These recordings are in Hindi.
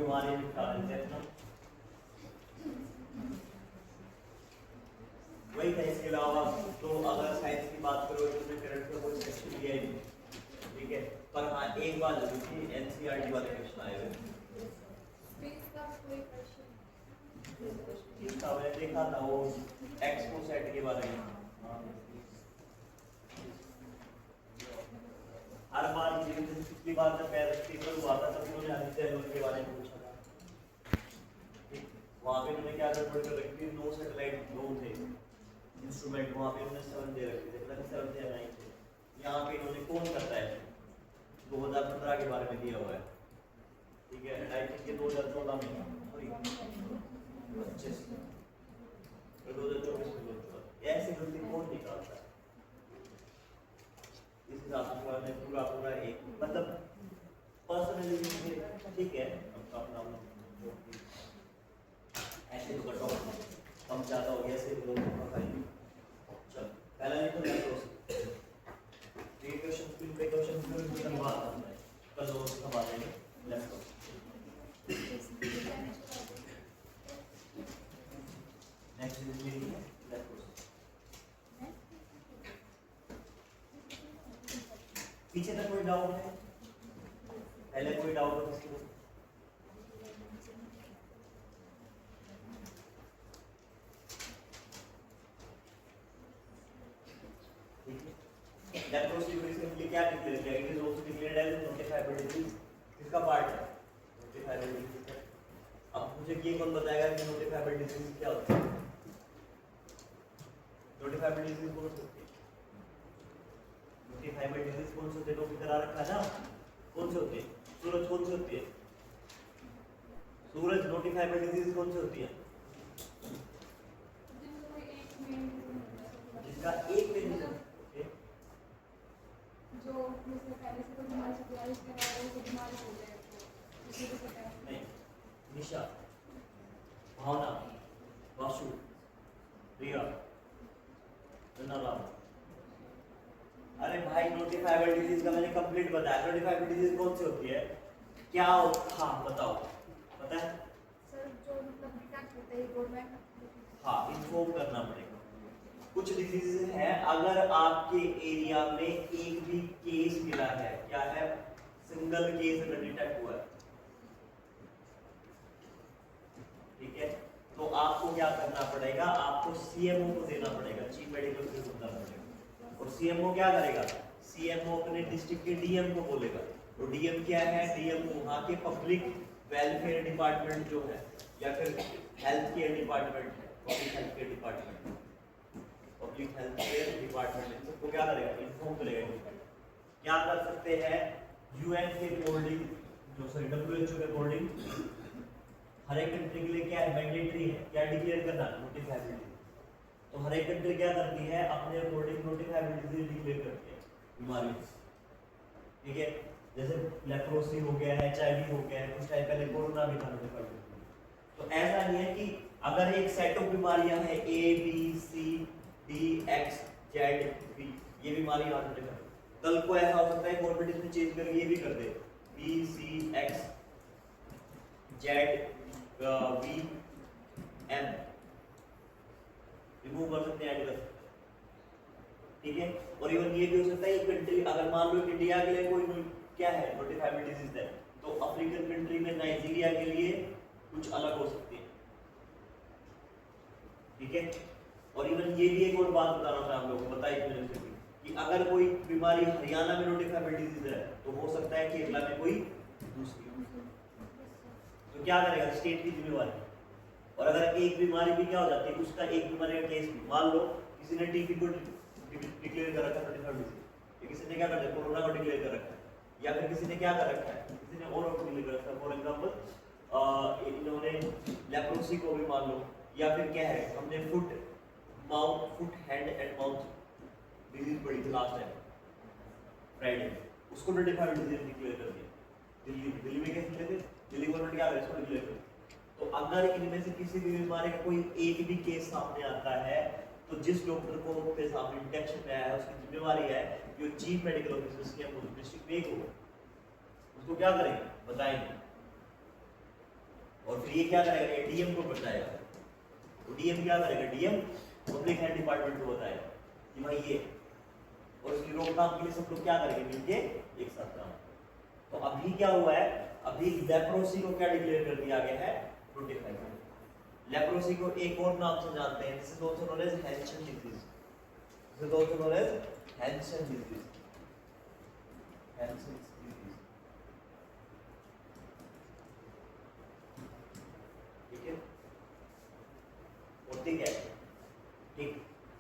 बीमारी निकाल लेते हैं ना, वही था। इसके अलावा तो अगर साइंस की बात करो तो उसमें करंट का कोई सेक्शन लिया ही नहीं, ठीक है। पर हाँ एक बात जरूर थी, एनसीईआरटी वाले क्वेश्चन आए हुए इसका मैंने देखा था वो एक्सपो सेट के बारे में। हर बार पिछली बार जब पेपर हुआ था तब उन्होंने आदित्य एलोन के बारे में पूछा था, वहाँ पे उन्होंने क्या गड़बड़ कर रखी थी, 9 सैटेलाइट दो थे इंस्ट्रूमेंट, वहाँ पे उन्होंने 7 दे रखे थे, पता नहीं 7 या 9 थे। यहाँ पे इन्होंने कौन करता है 2015 के बारे में दिया हुआ है, ठीक है। आई थिंक 2014 में, सॉरी 25 2024 में ऐसी गलती कौन निकालता है। इस हिसाब से पूरा एक मतलब पर्सनली ठीक है, अपना ऐसे तो कट ऑफ कम ज़्यादा हो गया, ऐसे लोग खाएंगे। चल पहला नहीं तो क्वेश्चन पे क्वेश्चन फिर बात करना है, कल लोग संभाल लेंगे। लेफ्ट को नेक्स्ट इज मेरी लेफ्ट को पीछे तक कोई डाउट है, पहले कोई डाउट हो किसी को? लेप्रोसिस क्या डिक्लेयर किया? It is also declared as notifiable disease. किसका पार्ट है? Notifiable disease. अब मुझे ये कौन बताएगा कि नोटिफाइबल डिजीज क्या होता है? नोटिफाइबल डिजीज कौन सी होती है? नोटिफाइबल डिजीज कौन से होते हैं? टॉपिक करा रखा है ना, कौन से होते हैं? सूरज कौन सी होती है? सूरज नोटिफाइबल डिजीज कौन सी होती है? जिसका एक मेन जो पहले से कोई बीमारी से बारिश के बाद वो बीमारी हो जाए तो इसी को पता है नहीं। निशा, भावना, वासु, प्रिया, अरे भाई नोटिफाइबल डिजीज का मैंने कंप्लीट बताया। नोटिफाइबल डिजीज कौन सी होती है? क्या हाँ बताओ, पता है? सर जो मतलब डिटेक्ट होते हैं गवर्नमेंट, हाँ इन्फॉर्म करना पड़ेगा। कुछ डिजीज है अगर आपके एरिया में एक भी केस मिला है, क्या है, सिंगल केस अगर डिटेक्ट हुआ है, ठीक है, तो आपको क्या करना पड़ेगा? आपको सीएमओ को देना पड़ेगा, चीफ मेडिकल ऑफिसर को देना पड़ेगा। और सीएमओ क्या करेगा? सीएमओ अपने डिस्ट्रिक्ट के डीएम को बोलेगा। तो डीएम क्या है? डीएम वहाँ के पब्लिक वेलफेयर डिपार्टमेंट जो है या फिर हेल्थ केयर डिपार्टमेंट है, public health care department, public health care department सबको क्या करेगा? इन्फॉर्म करेगा। क्या कर सकते हैं? यूएन के अकॉर्डिंग जो सॉरी डब्ल्यूएचओ के अकॉर्डिंग हर एक कंट्री के लिए क्या है? मैंडेटरी है, क्या डिक्लेयर करना? Notifiable disease. तो हर एक कंट्री क्या करती है? अपने अकॉर्डिंग नोटिफाइबल डिजीज डिक्लेयर करती है, बीमारी, ठीक है। जैसे लेप्रोसी हो गया है, एचआईवी हो गया है, कुछ टाइम पहले कोरोना भी था नोटिफाइड। तो ऐसा नहीं है कि अगर एक सेट ऑफ बीमारियां हैं A B C D X Z B, ये बीमारी आ जाती है, कल को ऐसा हो सकता है गवर्नमेंट इसमें चेंज करके ये भी कर दे B C X Z B M, remove कर सकते हैं, ऐड कर सकते हैं, ठीक है। और इवन ये भी हो सकता है कंट्री अगर मान लो इंडिया के लिए कोई क्या है नोटिफाइबल डिजीज है, तो अफ्रीकन कंट्री में नाइजीरिया के लिए कुछ अलग हो सकती है, ठीक है। और इवन ये भी एक और बात बता रहा हूँ मैं आप लोगों को, बताइए कि अगर कोई बीमारी हरियाणा में नोटिफाइबल डिजीज है तो हो सकता है केरला में कोई दूसरी, तो क्या करेगा? स्टेट की जिम्मेवारी। और अगर एक बीमारी भी क्या हो जाती है, उसका एक बीमारी का केस भी, मान लो किसी ने टीबी को डिक्लेयर कर रखा है नोटिफाइबल डिजीज, किसी ने क्या कर दिया कोरोना को डिक्लेयर कर रखा है, या फिर किसी ने क्या कर रखा है, किसी ने और डिक्लेयर कर रखा है, फॉर एग्जांपल इन्होंने लेप्रोसी को भी मान लो, या फिर क्या है हमने foot hand and mouth disease पड़ी थी लास्ट टाइम फ्राइडे, उसको नोटिफाइबल डिजीज डिक्लेयर कर दिया। दिल्ली में कैसे थे? दिल्ली गवर्नमेंट क्या करे? इसको डिक्लेयर कर। तो अगर इनमें से किसी भी बीमारी का कोई एक भी केस सामने आता है तो जिस डॉक्टर को के सामने इंफेक्शन में आया है उसकी जिम्मेवारी है जो chief medical officer CM district में होगा, उसको क्या करेंगे? बताएंगे, और फिर ये क्या करेगा, ये डीएम को बताएगा। तो डीएम क्या करेगा, डीएम पब्लिक हेल्थ डिपार्टमेंट को बताएगा कि भाई ये, और इसकी रोकथाम के लिए सब लोग क्या करेंगे, मिलके एक साथ काम। तो अभी क्या हुआ है, अभी लेप्रोसी को क्या डिक्लेयर कर दिया गया है, नोटिफाइड। लेप्रोसी को एक और नाम से जानते हैं, this is also known as Hansen disease, this is also known as Hansen disease, Hansen disease. ठीक है, होती क्या है, ठीक।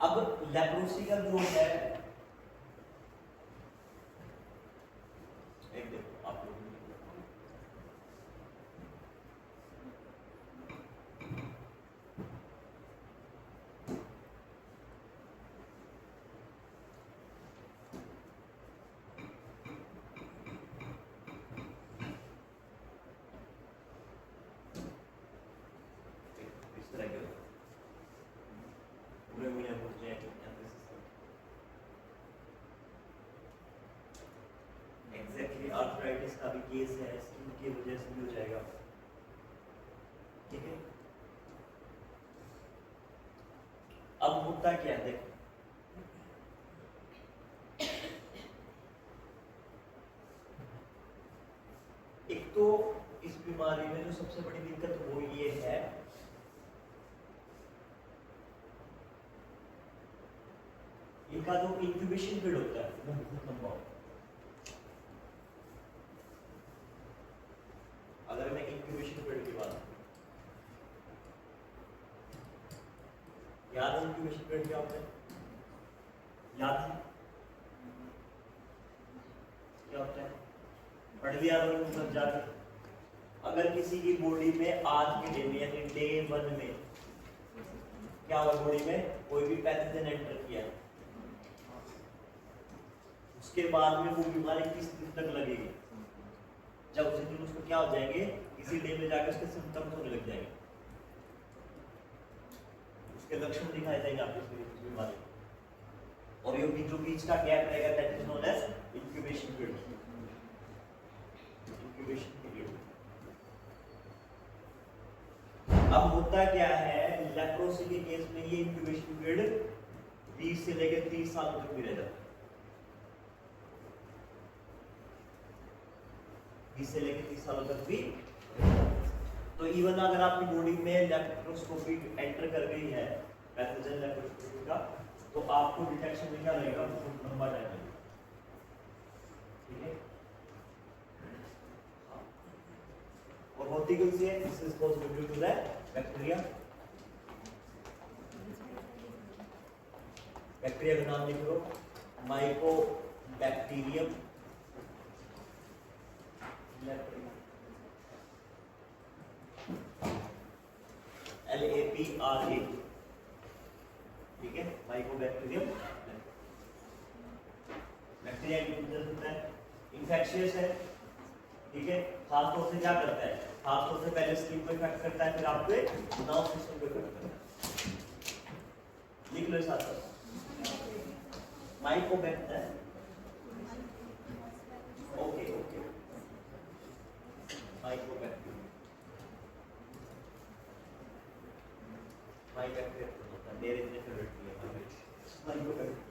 अब लेप्रोसी का जो है, एक देखो आप लोग, इस तरह के पूरे में हो जाए एग्जैक्टली आर्थराइटिस का भी केस है, स्किन की वजह से भी हो जाएगा। ठीक है, अब होता क्या है, देखो एक तो इस बीमारी में जो सबसे बड़ी दिक्कत वो ये है, इनका जो इंक्यूबेशन पीरियड होता है वो बहुत लंबा होता है। अगर मैं इंक्यूबेशन पीरियड की बात करूं, याद है इंक्यूबेशन पीरियड क्या होता है, याद है क्या होता है, पढ़ लिया तो सब जाके। अगर किसी की बॉडी में आज के डे में यानी डे 1 में क्या हुआ, बॉडी में कोई भी पैथोजन एंटर किया, उसके बाद में वो बीमारी किस दिन तक लगेगी, जब उसी दिन उसको क्या हो जाएंगे, इसी डे में जाके उसके सिम्टम्स होने लग जाएंगे, उसके लक्षण दिखाई देंगे आपको इस बीमारी। और ये जो बीच का गैप रहेगा that is known as incubation period, incubation period. अब होता क्या है, लेप्रोसी के केस में ये इंक्यूबेशन पीरियड 20 से लेकर 30 साल तक भी रहता है, 20 से लेकर 30 सालों तक भी। तो इवन अगर आपकी बॉडी में लेप्रोस्कोपी एंटर कर गई है, पैथोजन लेप्रोस्कोपी का, तो आपको डिटेक्शन में क्या लगेगा, बहुत लंबा टाइम लगेगा। ठीक है, और होती कौन सी है, this is possible due to the bacteria. Bacteria का नाम लिख लो, माइकोबैक्टीरियम LAPRA। ठीक है, माइकोबैक्टीरियम। बैक्टीरिया होता है, इन्फेक्शियस है। ठीक है, खासतौर से क्या करता है, खासतौर से पहले स्किन को इफेक्ट करता है, फिर आपके नर्व सिस्टम को इफेक्ट करता है। लिख लो साथ साथ, Mycobacterium. Okay okay, Mycobacterium, Mycobacterium होता है, मेरे इतने फेवरेट नहीं है माइकोबैक्टीरियम,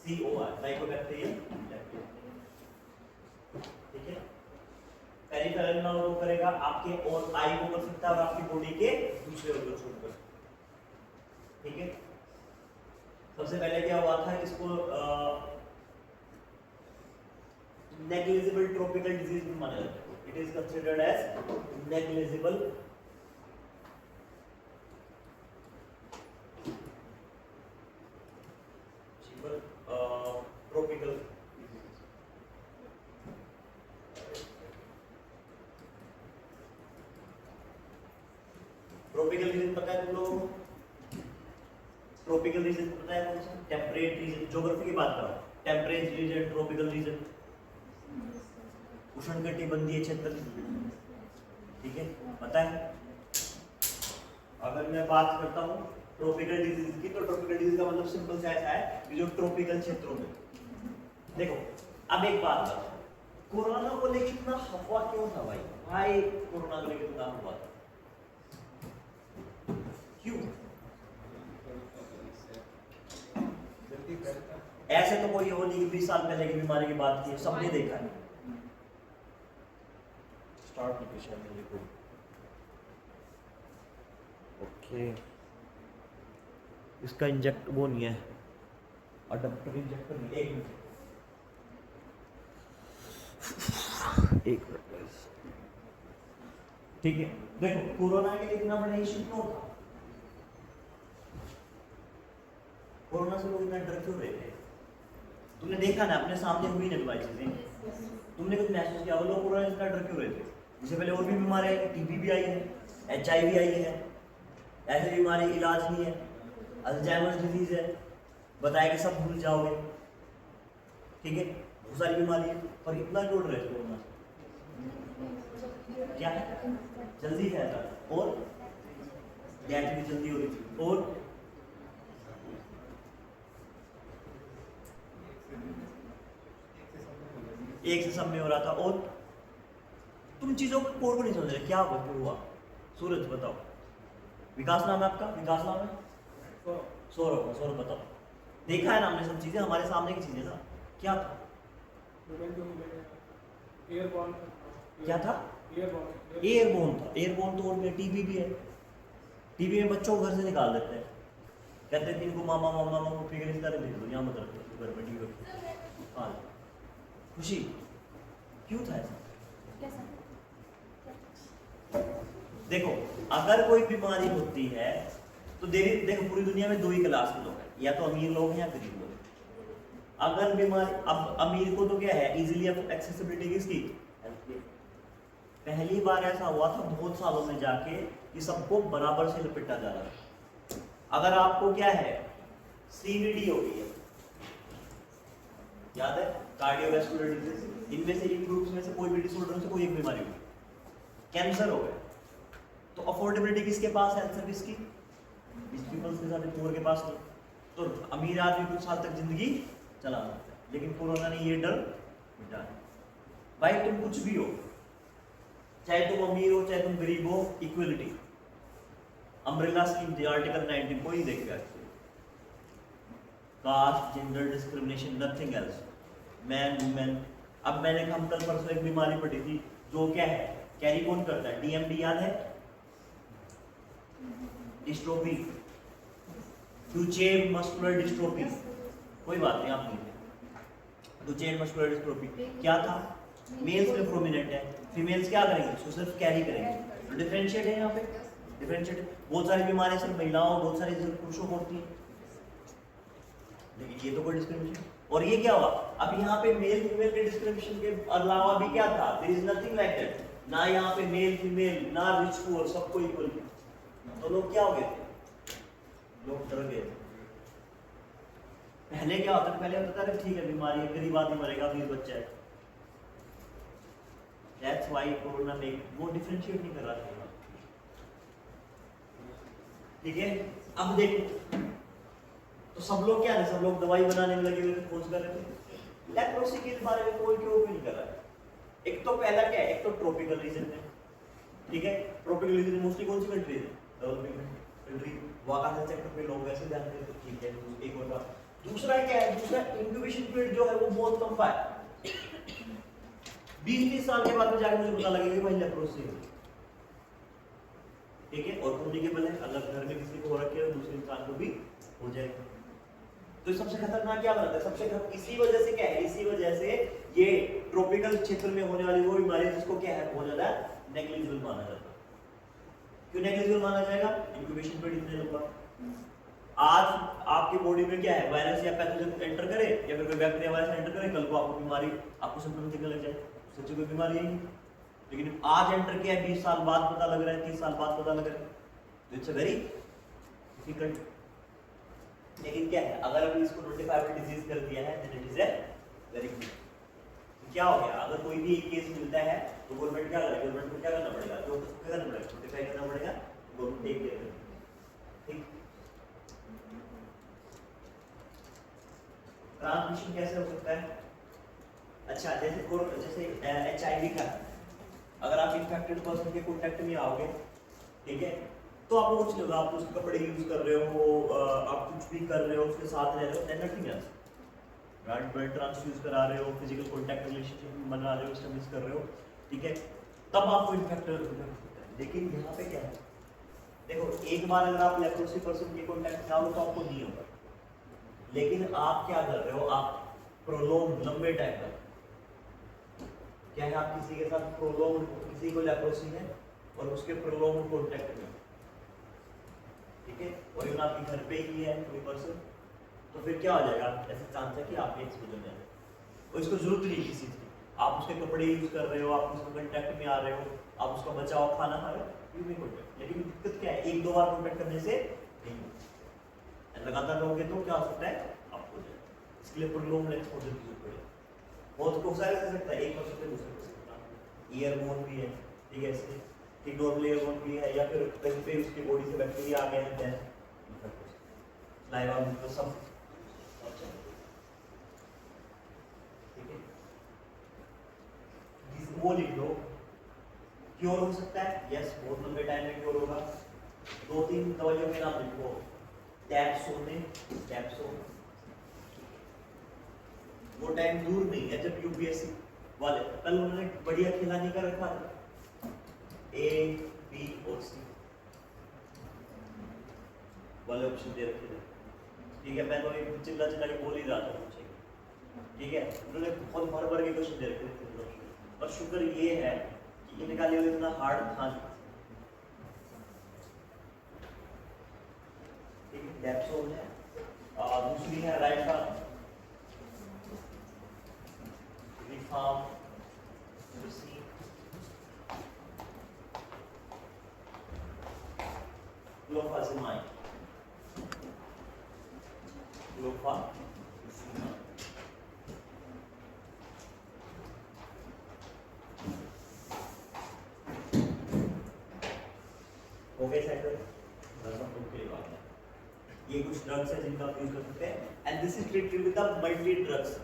COR, माइकोबैक्टीरियम। ठीक है, पेरिफेरल नर्व को करेगा, आपके और आई को कर सकता है, और आपकी बॉडी के दूसरे ऑर्गन को कर सकता है। ठीक है, सबसे पहले क्या हुआ था, इसको नेग्लिजिबल ट्रॉपिकल डिजीज भी माना जाता है, it is considered as negligible tropical. Tropical region पता है तुम लोगों को, ट्रॉपिकल रीजन पता है कौन सा, टेम्परेट रीजन, ज्योग्राफी की बात करो, टेम्परेट रीजन, ट्रॉपिकल रीजन, उष्णकटिबंधीय क्षेत्र। ठीक है, पता है। अगर मैं बात करता हूँ ट्रॉपिकल डिजीज की, तो ट्रॉपिकल डिजीज का मतलब सिंपल सा ऐसा है कि जो ट्रॉपिकल क्षेत्रों में, देखो अब एक बात बताओ, कोरोना को लेकर इतना हवा क्यों था भाई? भाई कोरोना को लेकर इतना हवा था क्यों? ऐसे तो कोई वो नहीं कि 20 साल पहले की बीमारी की बात की, सबने देखा है। स्टार्ट लोकेशन में लिखो। ओके, इसका इंजेक्ट वो नहीं है, अडप्टर इंजेक्टर नहीं। एक मिनट guys। ठीक है, देखो कोरोना के लिए इतना बड़ा इश्यू क्यों था? कोरोना से लोग इतना डर क्यों रहे थे? तुमने देखा ना, अपने सामने हुई ना बीमारी चीजें, तुमने कुछ महसूस किया? वो लोग कोरोना से इतना डर क्यों रहे थे? इससे पहले और भी बीमारी आई, टीबी भी आई है, HIV आई है, ऐसी बीमारी इलाज नहीं है, अल्जाइमर डिजीज है, बताएगा सब भूल जाओगे, ठीक है, बहुत सारी बीमारी है, पर इतना क्यों डर रहे थे कोरोना से? क्या है? जल्दी फैलता था और डेथ भी जल्दी हो रही थी, और एक से सब में हो रहा था, और तुम चीजों को कोड को नहीं समझ रहे। क्या हुआ? सूरज बताओ। विकास नाम है आपका? विकास नाम है? सौरभ। सौरभ बताओ। देखा है ना हमने सब चीजें, हमारे सामने की चीजें ना। क्या था? क्या था? एयरबोर्न था। एयरबोर्न तो और टीबी भी है। टीबी में बच्चों को घर से निकाल देते हैं, कहते हैं इनको मामा मामा मामा फिक्र इस तरह भेज दो, यहाँ मत रखो घर में टीबी। हाँ, खुशी क्यों था ऐसा? देखो, अगर कोई बीमारी होती है तो देखो पूरी दुनिया में दो ही क्लास के लोग हैं, या तो अमीर लोग हैं या गरीब लोग हैं। अगर बीमारी, अब अमीर को तो क्या है, इजीली एक्सेसिबिलिटी किसकी? पहली बार ऐसा हुआ था बहुत सालों में जाके कि सबको बराबर से लपेटा जा रहा है। अगर आपको क्या है, CVD हो गई है, याद है, कार्डियोवैस्कुलर डिजीज, इनमें से इन ग्रुप्स में से कोई भी डिसऑर्डर से कोई एक बीमारी हुई, कैंसर हो गया, तो अफोर्डेबिलिटी किसके पास है? हेल्थ सर्विस की, पीपल्स के साथ, पुअर के पास नहीं। तो अमीर आदमी कुछ साल तक जिंदगी चला सकता है, लेकिन कोरोना ने ये डर मिटा दिया। भाई तुम कुछ भी हो, चाहे तुम अमीर हो चाहे तुम गरीब हो, इक्वलिटी। अम्ब्रेला स्कीम थी, आर्टिकल 19, कोई नहीं देखेगा। Caste, gender discrimination, nothing else, man women. अब मैंने हम कल परसों एक बीमारी पढ़ी थी जो क्या है, कैरी कौन करता है? DMD याद है? Dystrophy, Duchen muscular dystrophy. कोई बात नहीं, आप नहीं, ड्यूचेन मस्कुलर डिस्ट्रोफी क्या था? मेल्स में प्रोमिनेंट है, फीमेल्स क्या करेंगे? उसको सिर्फ कैरी करेंगे। तो डिफरेंशिएट है यहाँ पे, डिफरेंशिएट। बहुत सारी बीमारियां सिर्फ महिलाओं, बहुत सारी सिर्फ पुरुषों को होती है, लेकिन ये तो कोई डिस्क्रिमिनेशन। और ये क्या हुआ? अब यहाँ पे मेल फीमेल के डिस्क्रिमिनेशन के अलावा भी क्या था? There is nothing like that. ना यहाँ पे मेल फीमेल, ना रिच पुअर, सबको इक्वल। तो लोग क्या हो गए थे? लोग डर गए थे। पहले क्या होता था? पहले होता था ठीक है बीमारी है, गरीब आदमी मरेगा, अमीर बच्चा है। दैट्स व्हाई कोरोना में वो डिफरेंशिएट नहीं कर रहा था। ठीक है, अब देखो, तो सब लोग क्या है, सब लोग दवाई बनाने में लगे हुए थे, खोज कर रहे थे। लेप्रोसी के बारे में कोई क्यों नहीं कर रहा है? एक तो पहला क्या है, एक तो ट्रॉपिकल रीजन है, ठीक है। ट्रॉपिकल रीजन मोस्टली कौन सी कंट्री है? Developing country. वहाँ का सेक्टर पे लोग वैसे जानते हैं, ठीक है, एक और बात। दूसरा क्या है? दूसरा इंक्यूबेशन पीरियड जो है वो बहुत कम है। 20-30 साल के बाद में जाके मुझे पता लगेगा कि भाई लेप्रोसी है, ठीक है, और कम्युनिकेबल है। अगर घर में किसी को हो रखे है दूसरे इंसान को भी हो जाएगा। तो सबसे खतरनाक क्या बनता है? सबसे इसी वजह से क्या है, इसी वजह से ये ट्रॉपिकल क्षेत्र में होने वाली वो बीमारी जिसको क्या है, बहुत ज्यादा नेग्लिजिबल माना जाता है। क्यों नेग्लिजिबल माना जाएगा? इंक्यूबेशन पीरियड इतने लंबा। आज आपकी बॉडी में क्या है, वायरस या पैथोजन एंटर करे या फिर कोई बैक्टीरिया वायरस एंटर करे, कल को आपको बीमारी, आपको सिम्टम दिखने लग जाए, सच्ची कोई बीमारी है। लेकिन आज एंटर किया है, 20 साल बाद पता लग रहा है, 30 साल बाद पता लग रहा है, तो इट्स अ वेरी डिफिकल्ट। लेकिन क्या है, अगर अभी इसको नोटिफाइबल डिजीज कर दिया है then it is a very good. तो क्या हो गया, अगर कोई भी एक केस मिलता है तो गवर्नमेंट क्या करेगी? गवर्नमेंट को क्या करना पड़ेगा? तो क्या करना पड़ेगा? नोटिफाई करना पड़ेगा, गवर्नमेंट टेक केयर करेगी। ठीक, ट्रांसमिशन कैसे हो सकता है? अच्छा जैसे HIV का है, अगर आप इन्फेक्टेड पर्सन के कांटेक्ट में आओगे, ठीक है, तो आपको कुछ नहीं होगा, आप उसके कपड़े यूज कर रहे हो, आप कुछ भी कर रहे हो, उसके साथ रह रहे हो, नथिंग एल्स, ब्लड ट्रांसफ्यूज करा रहे हो, फिजिकल कांटेक्ट रिलेशनशिप बना रहे हो, स्टैब्लिश कर रहे हो, ठीक है, तब आपको इन्फेक्टेड होता है। लेकिन यहाँ पे क्या है, देखो एक बार अगर आप लेप्रोसी पर्सन के कांटेक्ट में आओ तो आपको नहीं होगा, लेकिन आप क्या कर रहे हो, आप प्रोलॉन्ग लंबे टाइम तक क्या है, आप किसी के साथ प्रोलॉन्ग, किसी को लेप्रोसी है और उसके प्रोलॉन्ग कांटेक्ट में, ठीक है, और इवन आपके घर पे ही है कोई पर्सन, तो फिर क्या हो जाएगा, ऐसा चांस है कि आपके एक्सपोजर हो जाएगा, और इसको जरूरत नहीं किसी चीज की, आप उसके कपड़े यूज कर रहे हो, आप उसके कांटेक्ट में आ रहे हो, आप उसका बचाव खाना खा रहे हो, यू मे कांटेक्ट, लेकिन दिक्कत क्या है, एक दो बार कांटेक्ट करने से नहीं होगा, लगातार रहोगे तो क्या हो सकता है, आपको हो जाएगा, इसके लिए प्रोलॉन्ग एक्सपोजर की जरूरत पड़ेगी। बहुत को सारे हो सकता है, एक पर्सन से दूसरे पर्सन, ईयरबोन भी है, ठीक है, इससे ठीक नॉर्मल ईयरबोन भी है, या फिर कहीं पे उसकी बॉडी से बैक्टीरिया आ गए हैं, देन लाइवा तो सब, ठीक है, वो लिख लो, क्योर हो सकता है, यस, बहुत लंबे टाइम में क्योर होगा, दो तीन दवाइयों के नाम लिखो, टैप्सो, वो टाइम दूर नहीं है जब यूपीएससी वाले कल उन्होंने बढ़िया खिलाने का रखा था, ए बी और सी वाले ऑप्शन दे रखे थे, ठीक है, मैं तो एक चिल्ला चिल्ला के बोल ही रहा था मुझे, ठीक है, उन्होंने बहुत भर भर के क्वेश्चन दे रखे थे, और शुक्र ये है कि इनका लेवल इतना हार्ड था, ठीक है, डेप्सोन है, दूसरी है राइफा, रिफार्म, क्लोफाजिमाइन, हो गए सेटल, ये कुछ ड्रग्स है जिनका आप यूज कर सकते हैं, and this is treated with the multi drugs,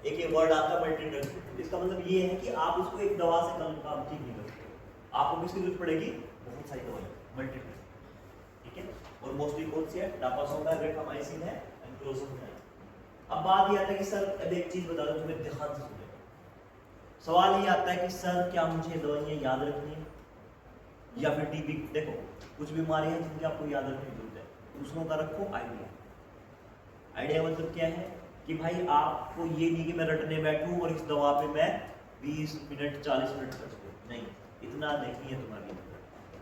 एक ये वर्ड आता है मल्टी ड्रग्स, इसका मतलब ये है कि आप इसको एक दवा से काम ठीक नहीं कर सकते, आपको किसकी जरूरत पड़ेगी, बहुत सारी दवाई, मल्टी ड्रग्स, ठीक है, और मोस्टली कौन सी है, डापासोन है, रेट्रोमाइसिन है, एंक्लोजन है। अब बात ये आता है कि सर अब एक चीज बता दो, तुम्हें ध्यान से सुनो, सवाल ये आता है कि सर क्या मुझे दवाइयाँ याद रखनी है, या फिर टीबी, देखो कुछ बीमारियां हैं जिनकी आपको याद रखने की जरूरत है, दूसरों का रखो आइडिया मतलब क्या है कि भाई आपको ये नहीं कि मैं रटने बैठूं और इस दवा पे मैं 20 मिनट 40 मिनट खर्च करूं, नहीं, इतना नहीं है तुम्हारे लिए,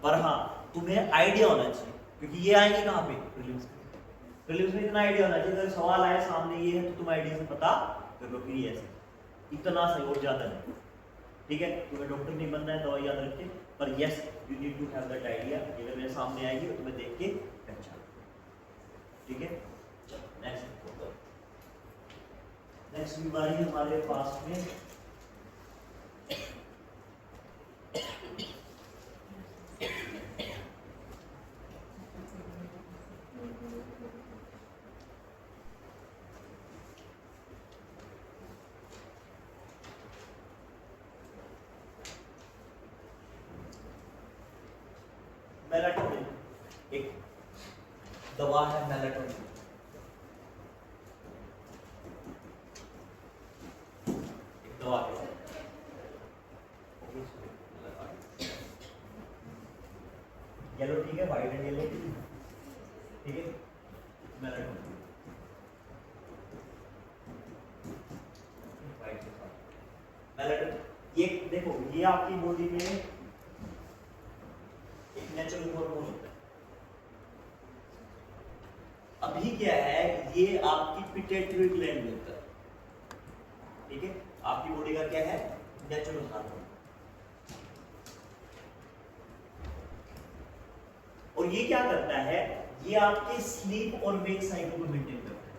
पर हाँ तुम्हें आइडिया होना चाहिए, क्योंकि ये आएंगे कहाँ पे, प्रीलिम्स में इतना आइडिया होना चाहिए, अगर सवाल आए सामने ये है तो तुम आइडिया से पता कर लो कि ये ऐसे, इतना सही और ज्यादा नहीं, ठीक है, तुम्हें डॉक्टर नहीं बनना है, दवाई याद रख के, पर yes you need to have that idea, अगर मेरे सामने आएगी तो तुम्हें देख के पहचान, ठीक है। चलो नेक्स्ट बीमारी हमारे पास में मेलाटोनिन, एक दवा है मेलाटोनिन, एक दवा है, येलो, ठीक है, व्हाइट एंड येलो, ठीक है, मेलाटोनिन व्हाइट के साथ मेलाटोनिन, ये देखो ये आपकी बॉडी में एक नेचुरल हार्मोन होता है, अभी क्या है ये आपकी पिट्यूटरी ग्लैंड में होता है, ठीक है, आपकी बॉडी का क्या है, नेचुरल हार्मोन, और ये क्या करता है, ये आपके स्लीप और वेक साइकिल को मेंटेन करता है,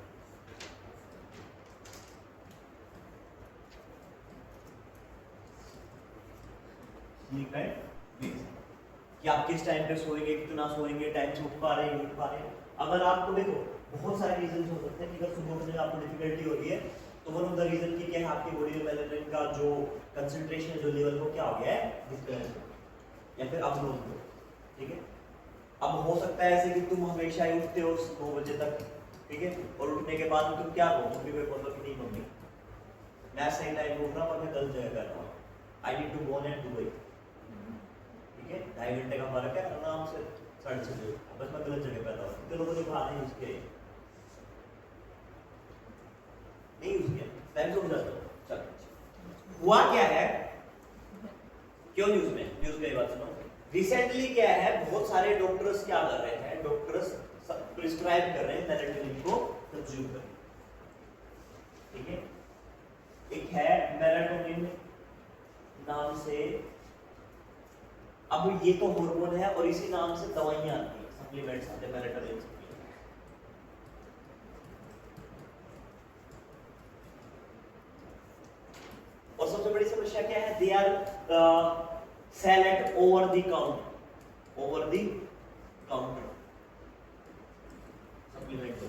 स्लीप एंड वेक, कि आप किस टाइम पे सोएंगे, कितना सोएंगे, टाइम से उठ पा रहे हैं, नहीं उठ पा रहे हैं, अगर आपको देखो बहुत सारे रीजन हो सकते हैं कि अगर सुबह उठने में आपको डिफिकल्टी हो रही है तो वन ऑफ द रीजन की क्या है, आपकी बॉडी में मेलेटोनिन का जो कंसंट्रेशन जो लेवल वो क्या हो गया है, डिसबैलेंस या फिर अबनॉर्मल हो। ठीक है, अब हो सकता है ऐसे कि तुम हमेशा ही उठते हो 9 बजे तक, ठीक है, और उठने के बाद तुम क्या कहो, मम्मी को बोलो कि नहीं मम्मी मैं सही टाइम पे उठ रहा हूं पर मैं गलत जगह कर रहा हूं, I need to go and do it. ठीक है, 2.5 घंटे का फर्क है, आराम से 6:30 बजे बस मैं गलत जगह पैदा हुआ। कितने लोगों ने कहा नहीं उसके नहीं यूज किया, टाइम से उठ जाते हो। चलो हुआ क्या है, क्यों न्यूज में ये बात सुनो। रिसेंटली क्या है, बहुत सारे डॉक्टर्स क्या कर रहे हैं, डॉक्टर्स प्रिस्क्राइब कर रहे हैं मेलेटोनिन को कंज्यूम करें। ठीक है, एक है मेलेटोनिन नाम से, अब ये तो हार्मोन है और इसी नाम से दवाइयां आती है, सप्लीमेंट्स आते हैं मेलेटोनिन। और सबसे बड़ी समस्या क्या है, they are sell at over the counter supplement.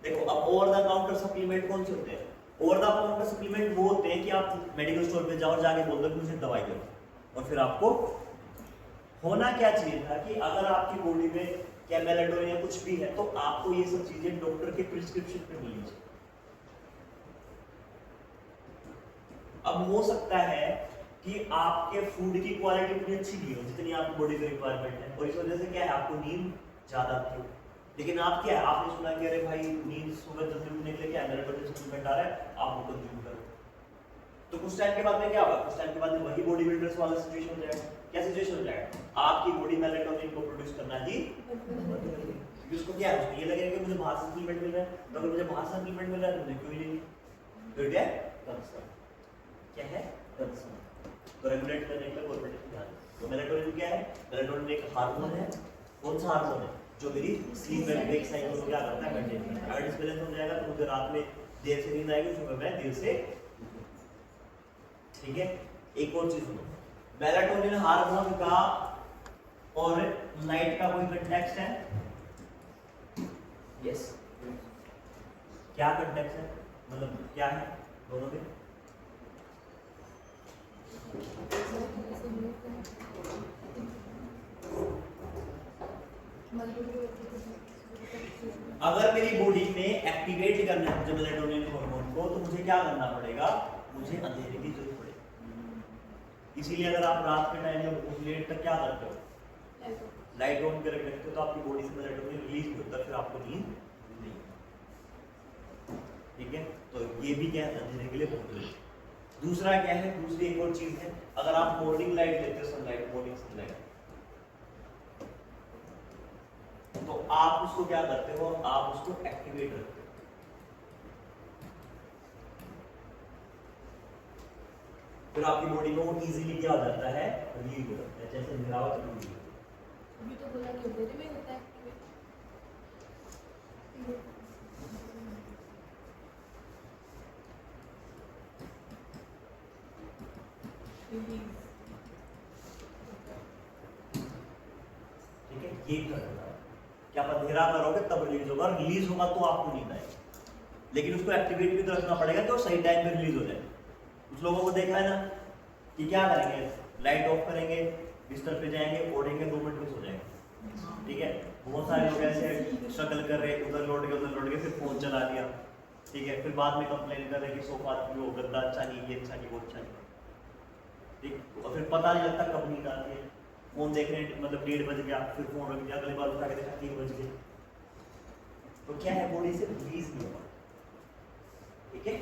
देखो अब ओवर द काउंटर सप्लीमेंट कौन से होते हैं, ओवर द काउंटर सप्लीमेंट वो होते हैं कि आप मेडिकल स्टोर पे जाओ और जाके बोल दो कि मुझे दवाई दो, और फिर आपको होना क्या चाहिए था कि अगर आपकी बॉडी में क्या मेलेटोनिन या कुछ भी है तो आपको ये सब चीजें डॉक्टर के प्रिस्क्रिप्शन पे मिलनी चाहिए। अब हो सकता है कि आपके फूड की क्वालिटी उतनी अच्छी नहीं हो जितनी आपकी बॉडी की रिक्वायरमेंट है, और इस वजह से क्या है आपको नींद ज्यादा आती है। लेकिन आप क्या है, आपने सुना कि अरे भाई नींद सुबह जल्दी उठने के लिए क्या मेलेटोनिन सप्लीमेंट आ रहा है, आप वो कंज्यूम करो। तो कुछ टाइम के बाद में क्या होगा, कुछ टाइम के बाद में वही बॉडी बिल्डर्स वाला सिचुएशन हो जाएगा। क्या सिचुएशन हो जाएगा, आपकी बॉडी मेलेटोनिन को प्रोड्यूस करना ही बंद कर देगी। उसको क्या है, उसको ये लगेगा कि मुझे बाहर से सप्लीमेंट मिल रहा है, तो अगर मुझे बाहर से सप्लीमेंट मिल रहा है तो मुझे क्यों ही नहीं, तो क्या कंसर्न, क्या है कंसर्न। तो रेगुलेट करने के लिए गवर्नमेंट ध्यान। तो मेलेटोनिन क्या है, मेलेटोनिन एक हार्मोन है। कौन सा हार्मोन है, जो मेरी स्लीप एंड वेक साइकिल को क्या करता है, मेंटेन करता है। अगर डिसबैलेंस हो जाएगा तो मुझे रात में देर से नींद आएगी, सुबह मैं देर से। ठीक है, एक और चीज सुनो, मेलेटोनिन हार्मोन का और लाइट का कोई कंटेक्स्ट है? यस, क्या कंटेक्स्ट है, मतलब क्या है दोनों में? अगर मेरी बॉडी में एक्टिवेट करना है मुझे मेलेटोनिन हार्मोन को, तो मुझे क्या करना पड़ेगा, मुझे अंधेरे की जरूरत पड़ेगी। इसीलिए अगर आप रात के टाइम में उस लेट तक क्या करते हो, लाइट ऑन करके रखते हो, तो आपकी बॉडी से मेलेटोनिन रिलीज नहीं होता, फिर आपको नींद नहीं। ठीक है, तो ये भी क्या है, अंधेरे के लिए बहुत जरूरी है। दूसरा क्या है, दूसरी एक और चीज है, अगर आप मॉर्निंग लाइट लेते हो, सनलाइट, मॉर्निंग सनलाइट, तो आप उसको क्या करते हो, आप उसको एक्टिवेट रखते हो। फिर आपकी बॉडी में वो इजीली क्या हो जाता है, रिलीज हो जाता है, जैसे गिरावट होती है। अभी तो बोला कि अंधेरे में होता है। ठीक है, ये करना है कि आप अंधेरा करोगे तब रिलीज होगा, और रिलीज होगा तो आपको नींद आएगी, लेकिन उसको एक्टिवेट भी तो रखना पड़ेगा कि वो सही टाइम पे रिलीज हो जाए। कुछ लोगों को देखा है ना कि क्या करेंगे, लाइट ऑफ करेंगे, बिस्तर पे जाएंगे, ओढ़ेंगे, 2 मिनट में सो जाएंगे। ठीक है, बहुत सारे लोग ऐसे स्ट्रगल कर रहे हैं, उधर लौट के फिर फोन चला लिया। ठीक है, फिर बाद में कंप्लेन कर रहे हैं कि सोफा वो गद्दा अच्छा नहीं, ये अच्छा नहीं, वो अच्छा नहीं। ठीक, और फिर पता नहीं लगता कब नींद आती है, फोन देख रहे हैं, मतलब 1:30 बज गया, फिर फोन रख दिया, अगले बार उठा के देखा 3 बज गए। तो क्या है, बॉडी से रिलीज नहीं होगा। ठीक है,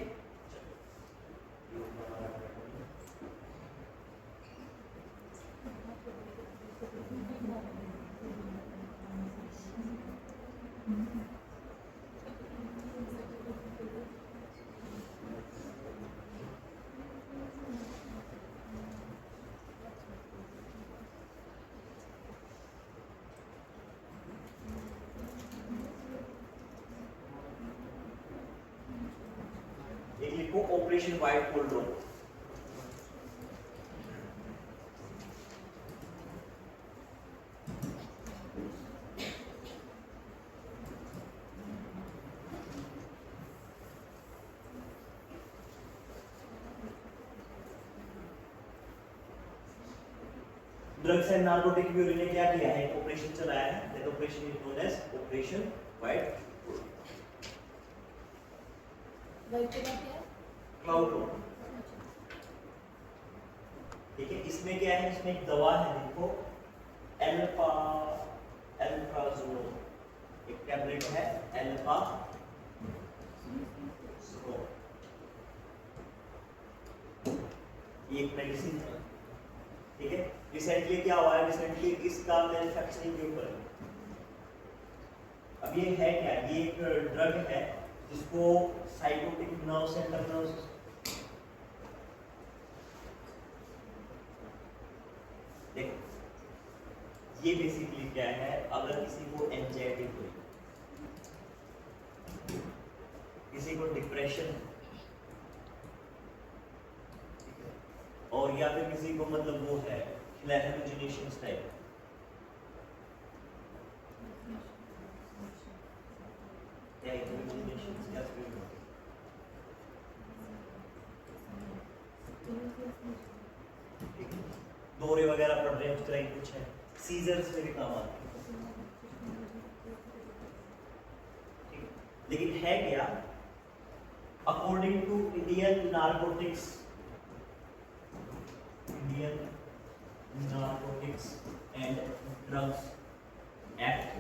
एक लिखो operation white cold room. Drugs and narcotic bureau ने क्या किया है, ऑपरेशन चलाया है, that operation is known as operation white cloud road. ठीक है, इसमें क्या है, इसमें एक दवा है, देखो एल्प्राजोल, एक टैबलेट है एल्प्राजोल, ये एक मेडिसिन है। ठीक है, रिसेंटली क्या हुआ है, रिसेंटली इसका मैन्युफैक्चरिंग के ऊपर है। अब ये है क्या, ये एक ड्रग है जिसको साइकोटिक नर्व सेंटर नर्व, देखो ये बेसिकली क्या है, अगर किसी को एंजाइटी हुई, किसी को डिप्रेशन और या फिर किसी को मतलब वो है hallucinations टाइप, क्या hallucinations क्या फील होती है, दौरे वगैरह पड़ रहे हैं, उस तरह कुछ है, सीजर्स में भी काम आते हैं। लेकिन है क्या, according to Indian narcotics and drugs act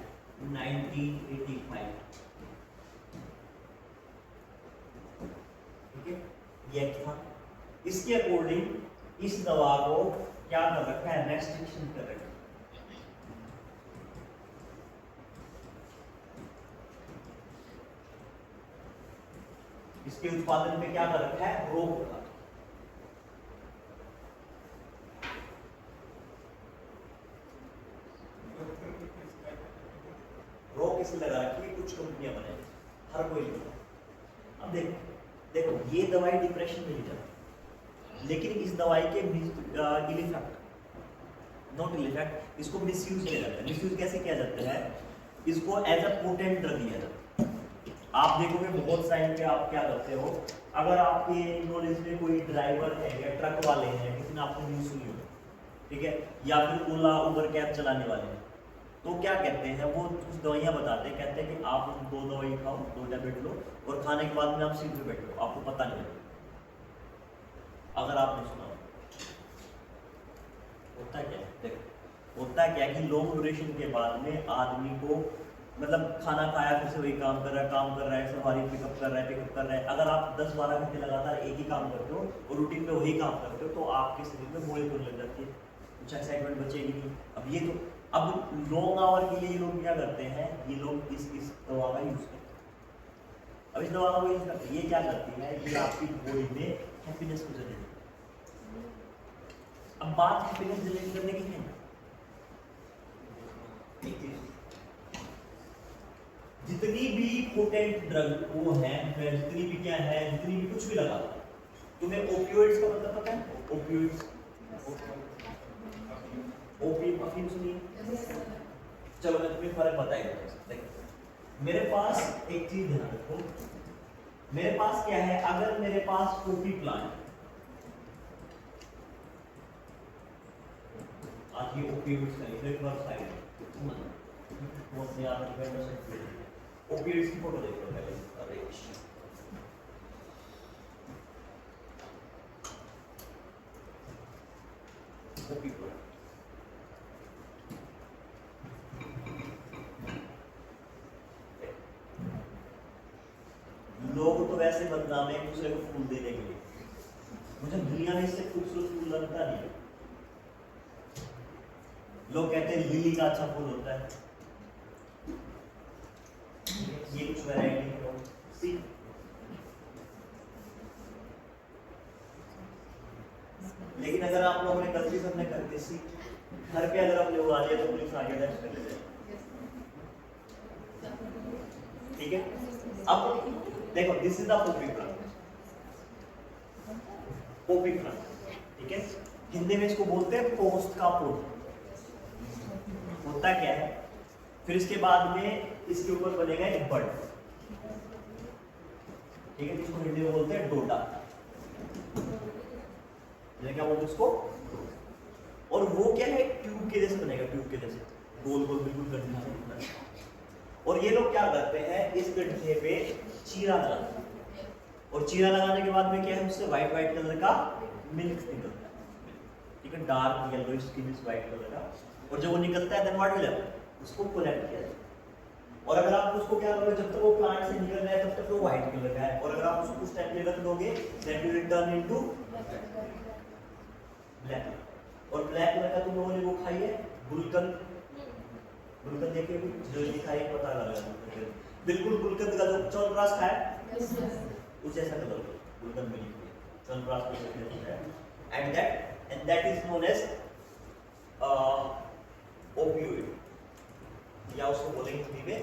1985, ठीक है, ये था। इसके अकॉर्डिंग इस दवा को क्या कर रखा है, रेस्ट्रिक्शन कर रखा है। इसके उत्पादन पे क्या कर रखा है, रोक लगा। रोक इसलिए लगा रखी है, कुछ कंपनियां बनाई, हर कोई नहीं। अब देखो देखो ये दवाई डिप्रेशन में नहीं जाती, लेकिन इस दवाई के ill effect, not ill effect, इसको मिसयूज किया जाता है। मिसयूज कैसे किया जाता है, इसको एज अ पोटेंट ड्रग लिया जाता है। आप देखोगे बहुत साइड पे आप क्या करते हो, अगर आपके नॉलेज में कोई ड्राइवर है या ट्रक वाले हैं, किसी ने आपने न्यूज़ सुनी हो, ठीक है, या फिर ओला उबर कैब चलाने वाले हैं, तो क्या कहते हैं, वो कुछ दवाइयाँ बताते हैं, कहते हैं कि आप 2 दवाई खाओ, 2 टैबलेट लो और खाने के बाद में आप सीट पे बैठो, आपको पता नहीं लगेगा। अगर आपने सुना होता क्या है, देखो होता क्या है कि लॉन्ग ड्यूरेशन के बाद में आदमी को मतलब खाना खाया फिर से वही काम कर रहा है, सवारी पिकअप कर रहा है। अगर आप 10-12 घंटे लगातार एक ही काम करते हो और रूटीन में वही काम करते हो, तो आपके शरीर में मोए होने लग जाती है, कुछ एक्साइटमेंट बचेगी नहीं। अब ये तो अब लॉन्ग आवर के लिए ये लोग क्या करते हैं, ये लोग इस दवा का यूज करते हैं। अब इस दवा का यूज करते हैं, ये क्या करती है, ये आपकी बॉडी में हैप्पीनेस को जनरेट। अब बात हैप्पीनेस जनरेट करने की है, जितनी भी पोटेंट ड्रग वो है, जितनी भी क्या है, जितनी भी कुछ भी लगा, तुम्हें ओपियोइड्स का मतलब पता है, ओपियोइड्स, ओपियम अफीम सुनिए, चलो मैं तुम्हें फर्क बताएगा। मेरे पास एक चीज ध्यान रखो, मेरे पास क्या है, अगर मेरे पास ओपी प्लांट, आज ये ओपियोइड्स का रिवर्स साइड है, वो से आप डिपेंड कर सकते हैं। ओपियोइड्स की फोटो देखो पहले, ओपियोइड लोग तो वैसे बदनाम है एक दूसरे को फूल देने के लिए, मुझे दुनिया में इससे खूबसूरत फूल लगता नहीं। लोग कहते हैं लिली का अच्छा फूल होता है, ये कुछ वैरायटी है, सी लेकिन अगर आप लोगों ने गलती से अपने घर के सी घर पे अगर आपने उगा दिया तो पुलिस आगे अरेस्ट कर लेते हैं। ठीक है, अब देखो this is the Poppy plant, Poppy plant, ठीक है, हिंदी में इसको बोलते हैं पोस्ट का पौधा। होता क्या है, फिर इसके बाद में इसके ऊपर बनेगा एक बर्ड, ठीक है, जिसको हिंदी में बोलते हैं डोडा, क्या बोलते हैं इसको, और और वो क्या है, ट्यूब के जैसे बनेगा, ट्यूब के जैसे गोल गोल बिल्कुल गड्ढा है। और ये लोग क्या करते हैं, इस गड्ढे पे चीरा लगाते हैं और चीरा लगाने के बाद में क्या है, उससे व्हाइट व्हाइट कलर का मिल्क निकलता है, ठीक है, dark yellow skin white colour का। और जब वो निकलता है देन व्हाट विल हैपन, उसको कोलेक्ट किया जाता है। और अगर आप उसको क्या करोगे, जब तक वो प्लांट से निकल रहा है तब तक वो व्हाइट कलर का है, और अगर आप उसको उस टाइम पे रख दोगे then will turn into black. और ब्लैक कलर का तुम लोगों ने वो खाई है गुलकंद, गुलकंद देखिए जो नहीं खाई पता लगा, बिल्कुल गुलकंद का जो च्यवनप्राश खाया उस जैसा कलर गुलकंद में नहीं है, च्यवनप्राश को देखते हैं। And that is known as opioid, या उसको बोलेंगे हिंदी में।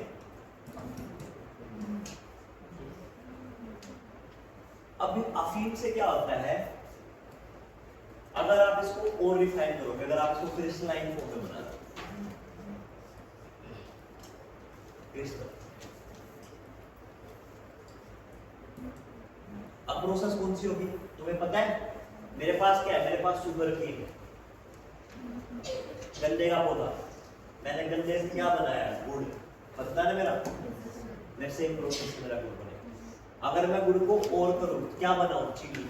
अब अफीम से क्या होता है, अगर आप इसको और रिफाइन करोगे, अगर आप इसको क्रिस्टलाइन फॉर्म में बना दो, क्रिस्टल, अब प्रोसेस कौन सी होगी तुम्हें पता है। मेरे पास क्या है, मेरे पास शुगर की गन्ने का पौधा, मैंने गन्ने से क्या बनाया, गुड़, पता है ना मेरा, मैं सेम प्रोसेस से मेरा गुड़ बनेगा। अगर मैं गुड़ को और करूं क्या बनाऊं, चीनी,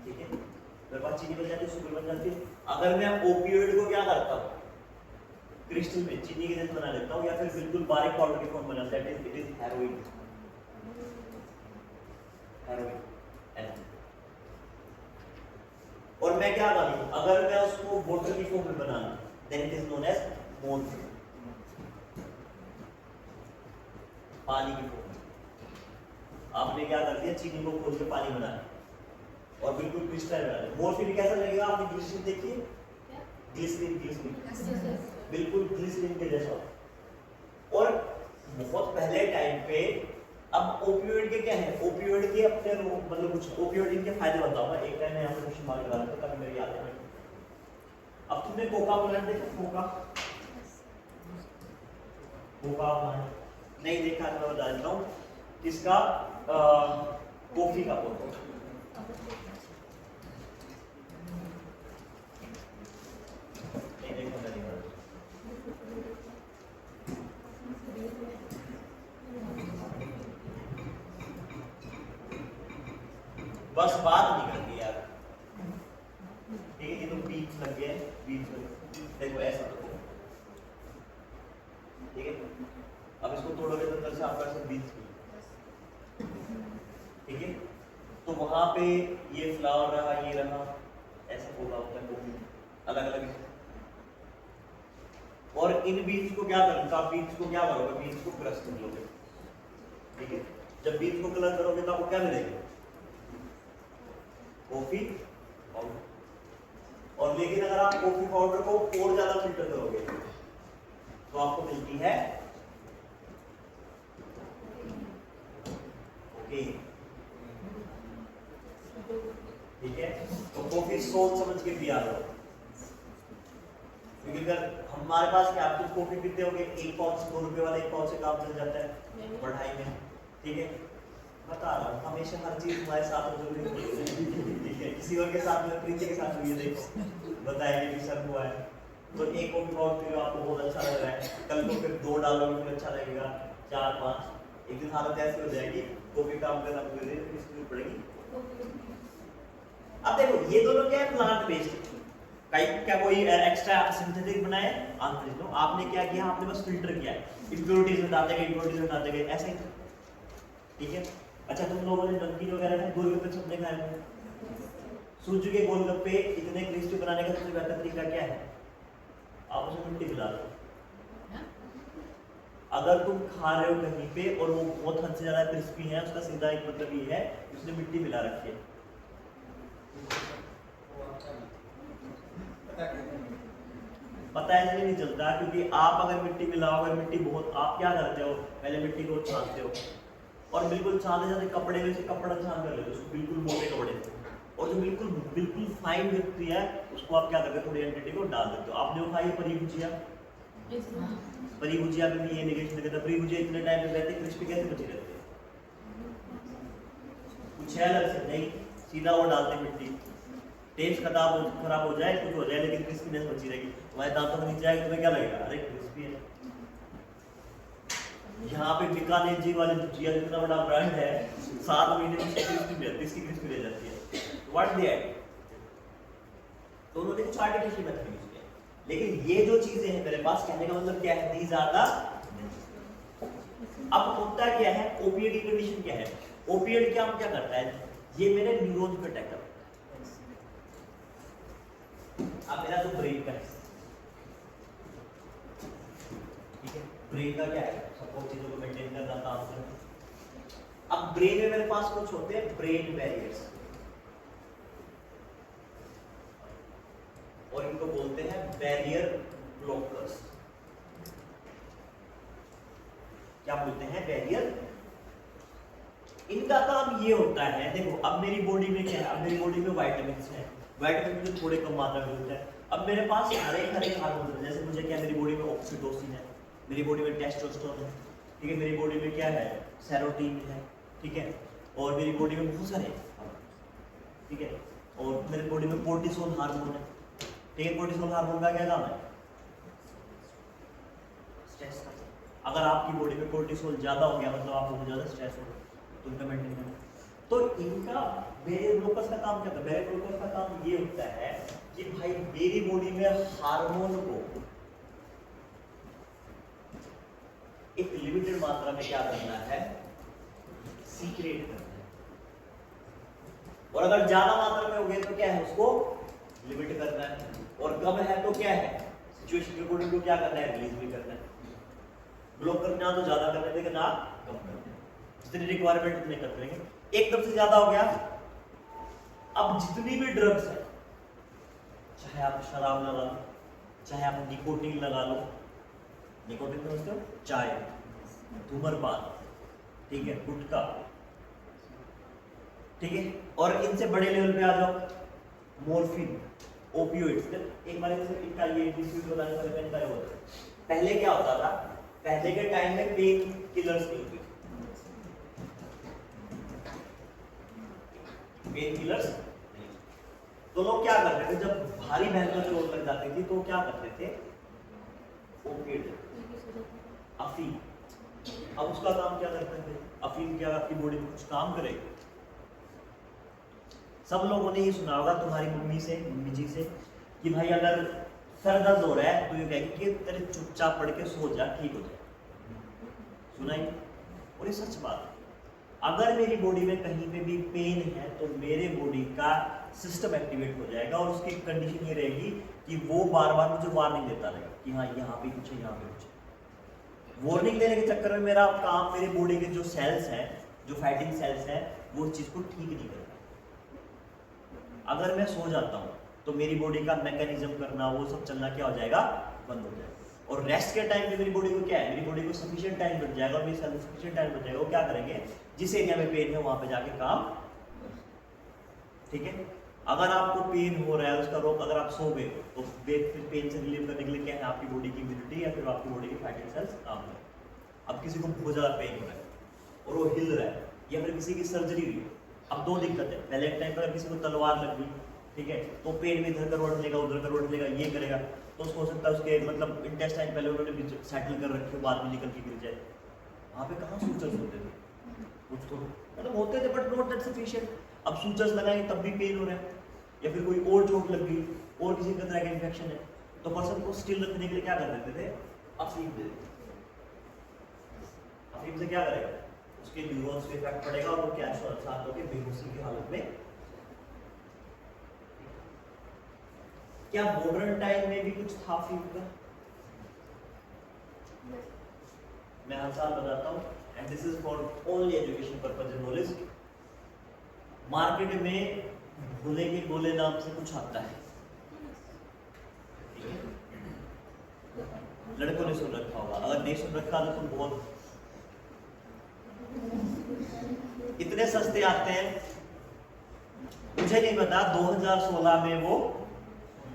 ठीक है, मेरे पास चीनी बन जाती है, शुगर बन जाती है। अगर मैं ओपियोइड को क्या करता हूं, क्रिस्टल में चीनी के जैसे बना लेता हूं, या फिर बिल्कुल बारीक पाउडर की फॉर्म बनाता है, इट इज हेरोइन, हेरोइन। और मैं क्या करूं, अगर मैं उसको वाटर की फॉर्म में बना लूं then it is known as morphine, पानी की फॉर्म में। आपने क्या कर दिया, चीनी को खोल के पानी बना दिया और बिल्कुल क्रिस्टल बना दिया। मोर्फिन कैसा लगेगा, आपने ग्लिसरीन देखी है, ग्लिसरीन, ग्लिसरीन बिल्कुल ग्लिसरीन के जैसा। और बहुत पहले टाइम पे, अब ओपियोइड के क्या है, ओपियोइड के अपने मतलब कुछ ओपियोइड इनके फायदे बताऊंगा, एक टाइम मैं यहाँ पे क्वेश्चन मार्क लगा देता ताकि मेरी याद रहे। अब तुमने कोका प्लांट देखा, कोका, कोका प्लांट नहीं देखा तो मैं बता देता हूँ, किसका, कॉफी का पौधा, नहीं देखा मैंने, बस बात नहीं करती यार, ठीक है, ये तो बीज लग गए, बीज देखो ऐसा तो, ठीक है, अब इसको तोड़ोगे तो अंदर से आपका सब बीज, ठीक है, तो वहां पे ये फ्लावर रहा, ये रहा, ऐसा पौधा होता है, कॉफी अलग अलग। और इन बीज को क्या करेंगे, तो आप बीज को क्या करोगे, बीज को क्रश कर लोगे, ठीक है, जब बीज को कलर करोगे तो आपको क्या मिलेगा, कॉफी पाउडर। और लेकिन अगर आप कॉफी पाउडर को और ज्यादा फिल्टर करोगे तो आपको मिलती है ओके, ठीक है। तो कॉफी सोच समझ के पिया करो, क्योंकि अगर हमारे पास क्या, आप कुछ कॉफी पीते होगे, एक पाउच 2 रुपए वाला एक पाउच से काम चल जाता है पढ़ाई में, ठीक है, बता रहा हूँ, हमेशा हर चीज हमारे साथ जरूरी नहीं है, ठीक है, किसी और के साथ में, प्रीति के साथ में, ये देखो बताएंगे कि सब हुआ है, तो एक कॉफी पाउडर पी लो, आपको बहुत अच्छा लग रहा है, कल को फिर 2 डालोगे फिर अच्छा लगेगा, 4 5, एक दिन हालत ऐसी हो जाएगी कॉफी काम करना पूरे दिन किसकी पड़ेगी। अब देखो ये दोनों क्या है, प्लांट बेस्ड, कई क्या कोई एक्स्ट्रा सिंथेटिक बनाए आंतरिक, तो आपने क्या किया, आपने बस फिल्टर किया है, इम्प्योरिटीज हटाते गए, इम्प्योरिटीज हटाते गए, ऐसा ही, ठीक है। अच्छा तुम लोगों ने नमकीन वगैरह में गोलगप्पे सबने खाए होंगे, सूजी के गोलगप्पे इतने क्रिस्पी बनाने का सबसे बेहतर तरीका क्या है, आप उसमें मिट्टी मिला दो। अगर तुम खा रहे हो कहीं पे और वो बहुत हद से ज्यादा क्रिस्पी है, उसका सीधा एक मतलब ये है उसने मिट्टी मिला रखी है, पता है इसलिए नहीं चलता क्योंकि आप अगर मिट्टी मिलाओ, अगर मिट्टी बहुत, आप क्या करते हो, पहले मिट्टी को छानते हो और बिल्कुल छानते छानते कपड़े में से कपड़ा छान कर लेते हो, उसको बिल्कुल मोटे कपड़े से, और जो बिल्कुल बिल्कुल फाइन मिट्टी है उसको आप क्या करते हो, थोड़ी एंटिटी को डाल देते हो। आपने वो खाई परी भुजिया, परी भुजिया में भी ये नेगेशन करता है, परी भुजिया इतने टाइम में रहते क्रिस्पी कैसे बची रहती है, कुछ है अलग से नहीं, सीधा वो डालते मिट्टी, टेस्ट खराब हो जाए, कुछ हो जाए, लेकिन क्रिस्पीनेस बची रहेगी। तुम्हारे दांतों के नीचे आएगी, तुम्हें क्या लगेगा, अरे क्रिस्पी है। यहाँ पे बीकानेर जी वाले भुजिया जितना बड़ा ब्रांड है, 7 महीने में इसकी क्रिस्पी रह जाती है। व्हाट दे ऐड, तो उन्होंने कुछ आर्टिफिशियल मेथड यूज किया। लेकिन ये जो चीजें हैं मेरे पास, कहने का मतलब क्या है, दीज आर द। अब होता क्या है, ओपिएट की कंडीशन क्या है, ओपिएट क्या करता है, ये मेरे न्यूरॉन्स पे अटैक करता है। अब मेरा तो ब्रेन का है, ठीक है, ब्रेन का क्या है, सपोर्ट चीजों को मेंटेन करना, काम करना। अब ब्रेन में मेरे पास कुछ होते हैं ब्रेन बैरियर्स, और इनको बोलते हैं बैरियर ब्लॉकर्स। क्या बोलते हैं, बैरियर। इनका काम ये होता है, देखो अब मेरी बॉडी में क्या है, अब मेरी बॉडी में विटामिन्स हैं, विटामिन मुझे थोड़े कम मात्रा में होता है। अब मेरे पास हर एक हार्मोन है, जैसे मुझे क्या, मेरी बॉडी में ऑक्सीटोसिन है, मेरी बॉडी में टेस्टोस्टेरोन है, ठीक है, मेरी बॉडी में क्या है, सेरोटोनिन है, ठीक है, और मेरी बॉडी में बहुत सारे, ठीक है, और मेरी बॉडी में कोर्टिसोल हार्मोन है, ठीक है। कोर्टिसोल हार्मोन का क्या काम है, स्ट्रेस का। अगर आपकी बॉडी में कोर्टिसोल ज्यादा हो गया, मतलब आपको बहुत ज्यादा स्ट्रेस हो, तो इनका मेंटेन करना। तो इनका बैरियर ब्लॉकर्स का काम क्या होता है, बैरियर ब्लॉकर्स का काम ये होता है कि भाई मेरी बॉडी में हार्मोन को एक लिमिटेड मात्रा में क्या करना है, सीक्रेट करना है, और अगर ज्यादा मात्रा में हो गए तो क्या है, उसको लिमिट करना है, और कम है तो क्या है, सिचुएशन के अकॉर्डिंग को क्या करना है, रिलीज भी करना है। ब्लॉकर ना तो ज्यादा करने देंगे ना कम करने देंगे, जितनी रिक्वायरमेंट उतने कर देंगे। एकदम से ज्यादा हो गया, अब जितनी भी ड्रग्स है, चाहे आप शराब लगा लो, चाहे आप निकोटीन लगा लो, निकोटीन समझते हो, चाय, धूम्रपान, ठीक है, गुटखा, ठीक है, और इनसे बड़े लेवल पे आ जाओ, मॉर्फिन, ओपियोइड्स। एक बार इनका ये डिस्प्यूट बताने वाले में इनका ये होता है, पहले क्या होता था, पहले के टाइम में पेन किलर्स नहीं होते, पेन किलर्स नहीं, तो लोग क्या करते थे, जब भारी भयंकर चोट लग जाती थी तो क्या करते थे, ओपिएट, अफीम। अब उसका काम क्या करते थे, अफीम क्या आपकी बॉडी में कुछ काम करेगी। सब लोगों ने ये सुना होगा तुम्हारी मम्मी से, मम्मी जी से, कि भाई अगर सर दर्द हो रहा है तो ये कहेगी कि तेरे चुपचाप पढ़ के सो जा, ठीक हो जाए। सुना ही, और ये सच बात है। अगर मेरी बॉडी में कहीं पे भी पेन है तो मेरे बॉडी का सिस्टम एक्टिवेट हो जाएगा, और उसकी कंडीशन ये रहेगी कि वो बार बार मुझे वार्निंग देता रहेगा कि हाँ यहाँ पे कुछ है, यहाँ पे कुछ है। वार्निंग देने के चक्कर में मेरा काम, मेरे बॉडी के जो सेल्स हैं, जो फाइटिंग सेल्स हैं, वो चीज को ठीक नहीं करता। अगर मैं सो जाता हूँ तो मेरी बॉडी का मैकेनिज्म करना, वो सब चलना क्या हो जाएगा, बंद हो जाएगा। और रेस्ट के टाइम पे मेरी बॉडी को क्या है, मेरी बॉडी को सफिशिएंट टाइम मिल जाएगा, और मेरी सेल्स सफिशिएंट टाइम मिल जाएगा, वो क्या करेंगे, जिस एरिया में पेन है वहां पे जाके काम, ठीक है। अगर आपको पेन हो रहा है उसका रोक, अगर आप सो गए तो फिर पेन से रिलीव करने के लिए क्या है, आपकी बॉडी की इम्यूनिटी या फिर आपकी बॉडी की फाइटिंग सेल्स काम करें। अब किसी को बहुत ज्यादा पेन हो रहा है और वो हिल रहा है, या फिर किसी की सर्जरी हुई, अब दो दिक्कत है। पहले एक टाइम पर किसी को तलवार लग गई, ठीक है, तो पेन में इधर करवट लेगा, उधर करवट लेगा, ये करेगा, तो उसको हो सकता है उसके मतलब इंटेस्टाइन पहले उन्होंने सेटल कर रखे, बाद में निकल के गिर जाए। वहाँ पे कहाँ सूचर्स होते थे, कुछ तो मतलब होते थे बट नॉट दैट सफिशिएंट। अब सूचर्स लगाएंगे तब भी पेन हो रहा है, या फिर कोई और चोट लग गई, और किसी तरह का इन्फेक्शन है, तो पर्सन को स्टिल रखने के लिए क्या कर देते थे, अफीम दे देते। अफीम से क्या करेगा, उसके न्यूरॉन्स पे इफेक्ट पड़ेगा, और वो क्या साथ होकर बेहोशी की हालत में। क्या मॉडर्न टाइम में भी कुछ था अफीम का? मैं हर साल बताता हूँ, and this is for only education purpose and knowledge. Market में भोले के गोले नाम से कुछ आता है, लड़कों ने सुन रखा होगा, अगर नहीं सुन रखा तो तुम बहुत, इतने सस्ते आते हैं, मुझे नहीं पता 2016 में वो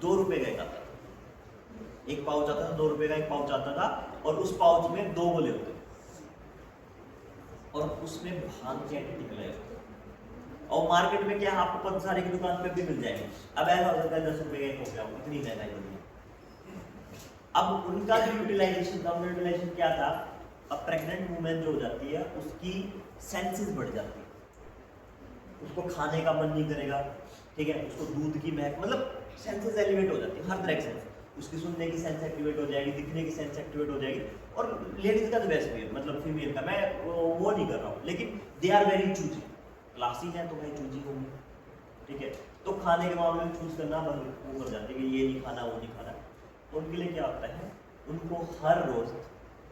2 रुपए का था, एक पाउच आता था, 2 रुपए का एक पाउच आता था, और उस पाउच में 2 गोले होते, और उसमें भांग के एंटीटिकल है, और मार्केट में क्या है, आपको पंसारी की दुकान पे भी मिल जाएगी। अब ऐसा हो सकता है 10 रुपए का एक हो गया, इतनी महंगाई हो गई। अब उनका जो यूटिलाइजेशन था, यूटिलाइजेशन क्या था, अब प्रेग्नेंट वुमेन जो हो जाती है उसकी सेंसेस बढ़ जाती है, उसको खाने का मन नहीं करेगा, ठीक है, उसको दूध की महक, मतलब सेंसेस एलिवेट हो जाती है हर तरह की सेंस, उसकी सुनने की सेंस एक्टिवेट हो जाएगी, दिखने की सेंस एक्टिवेट हो जाएगी। और लेडीज का तो वैसे भी है, मतलब फीमेल का, मैं वो नहीं कर रहा हूँ, लेकिन they are very choosy, classy है तो भाई चूजी होंगे, ठीक है। तो खाने के मामले में चूज करना वो कर जाते हैं कि ये नहीं खाना वो नहीं खाना। तो उनके लिए क्या होता है, उनको हर रोज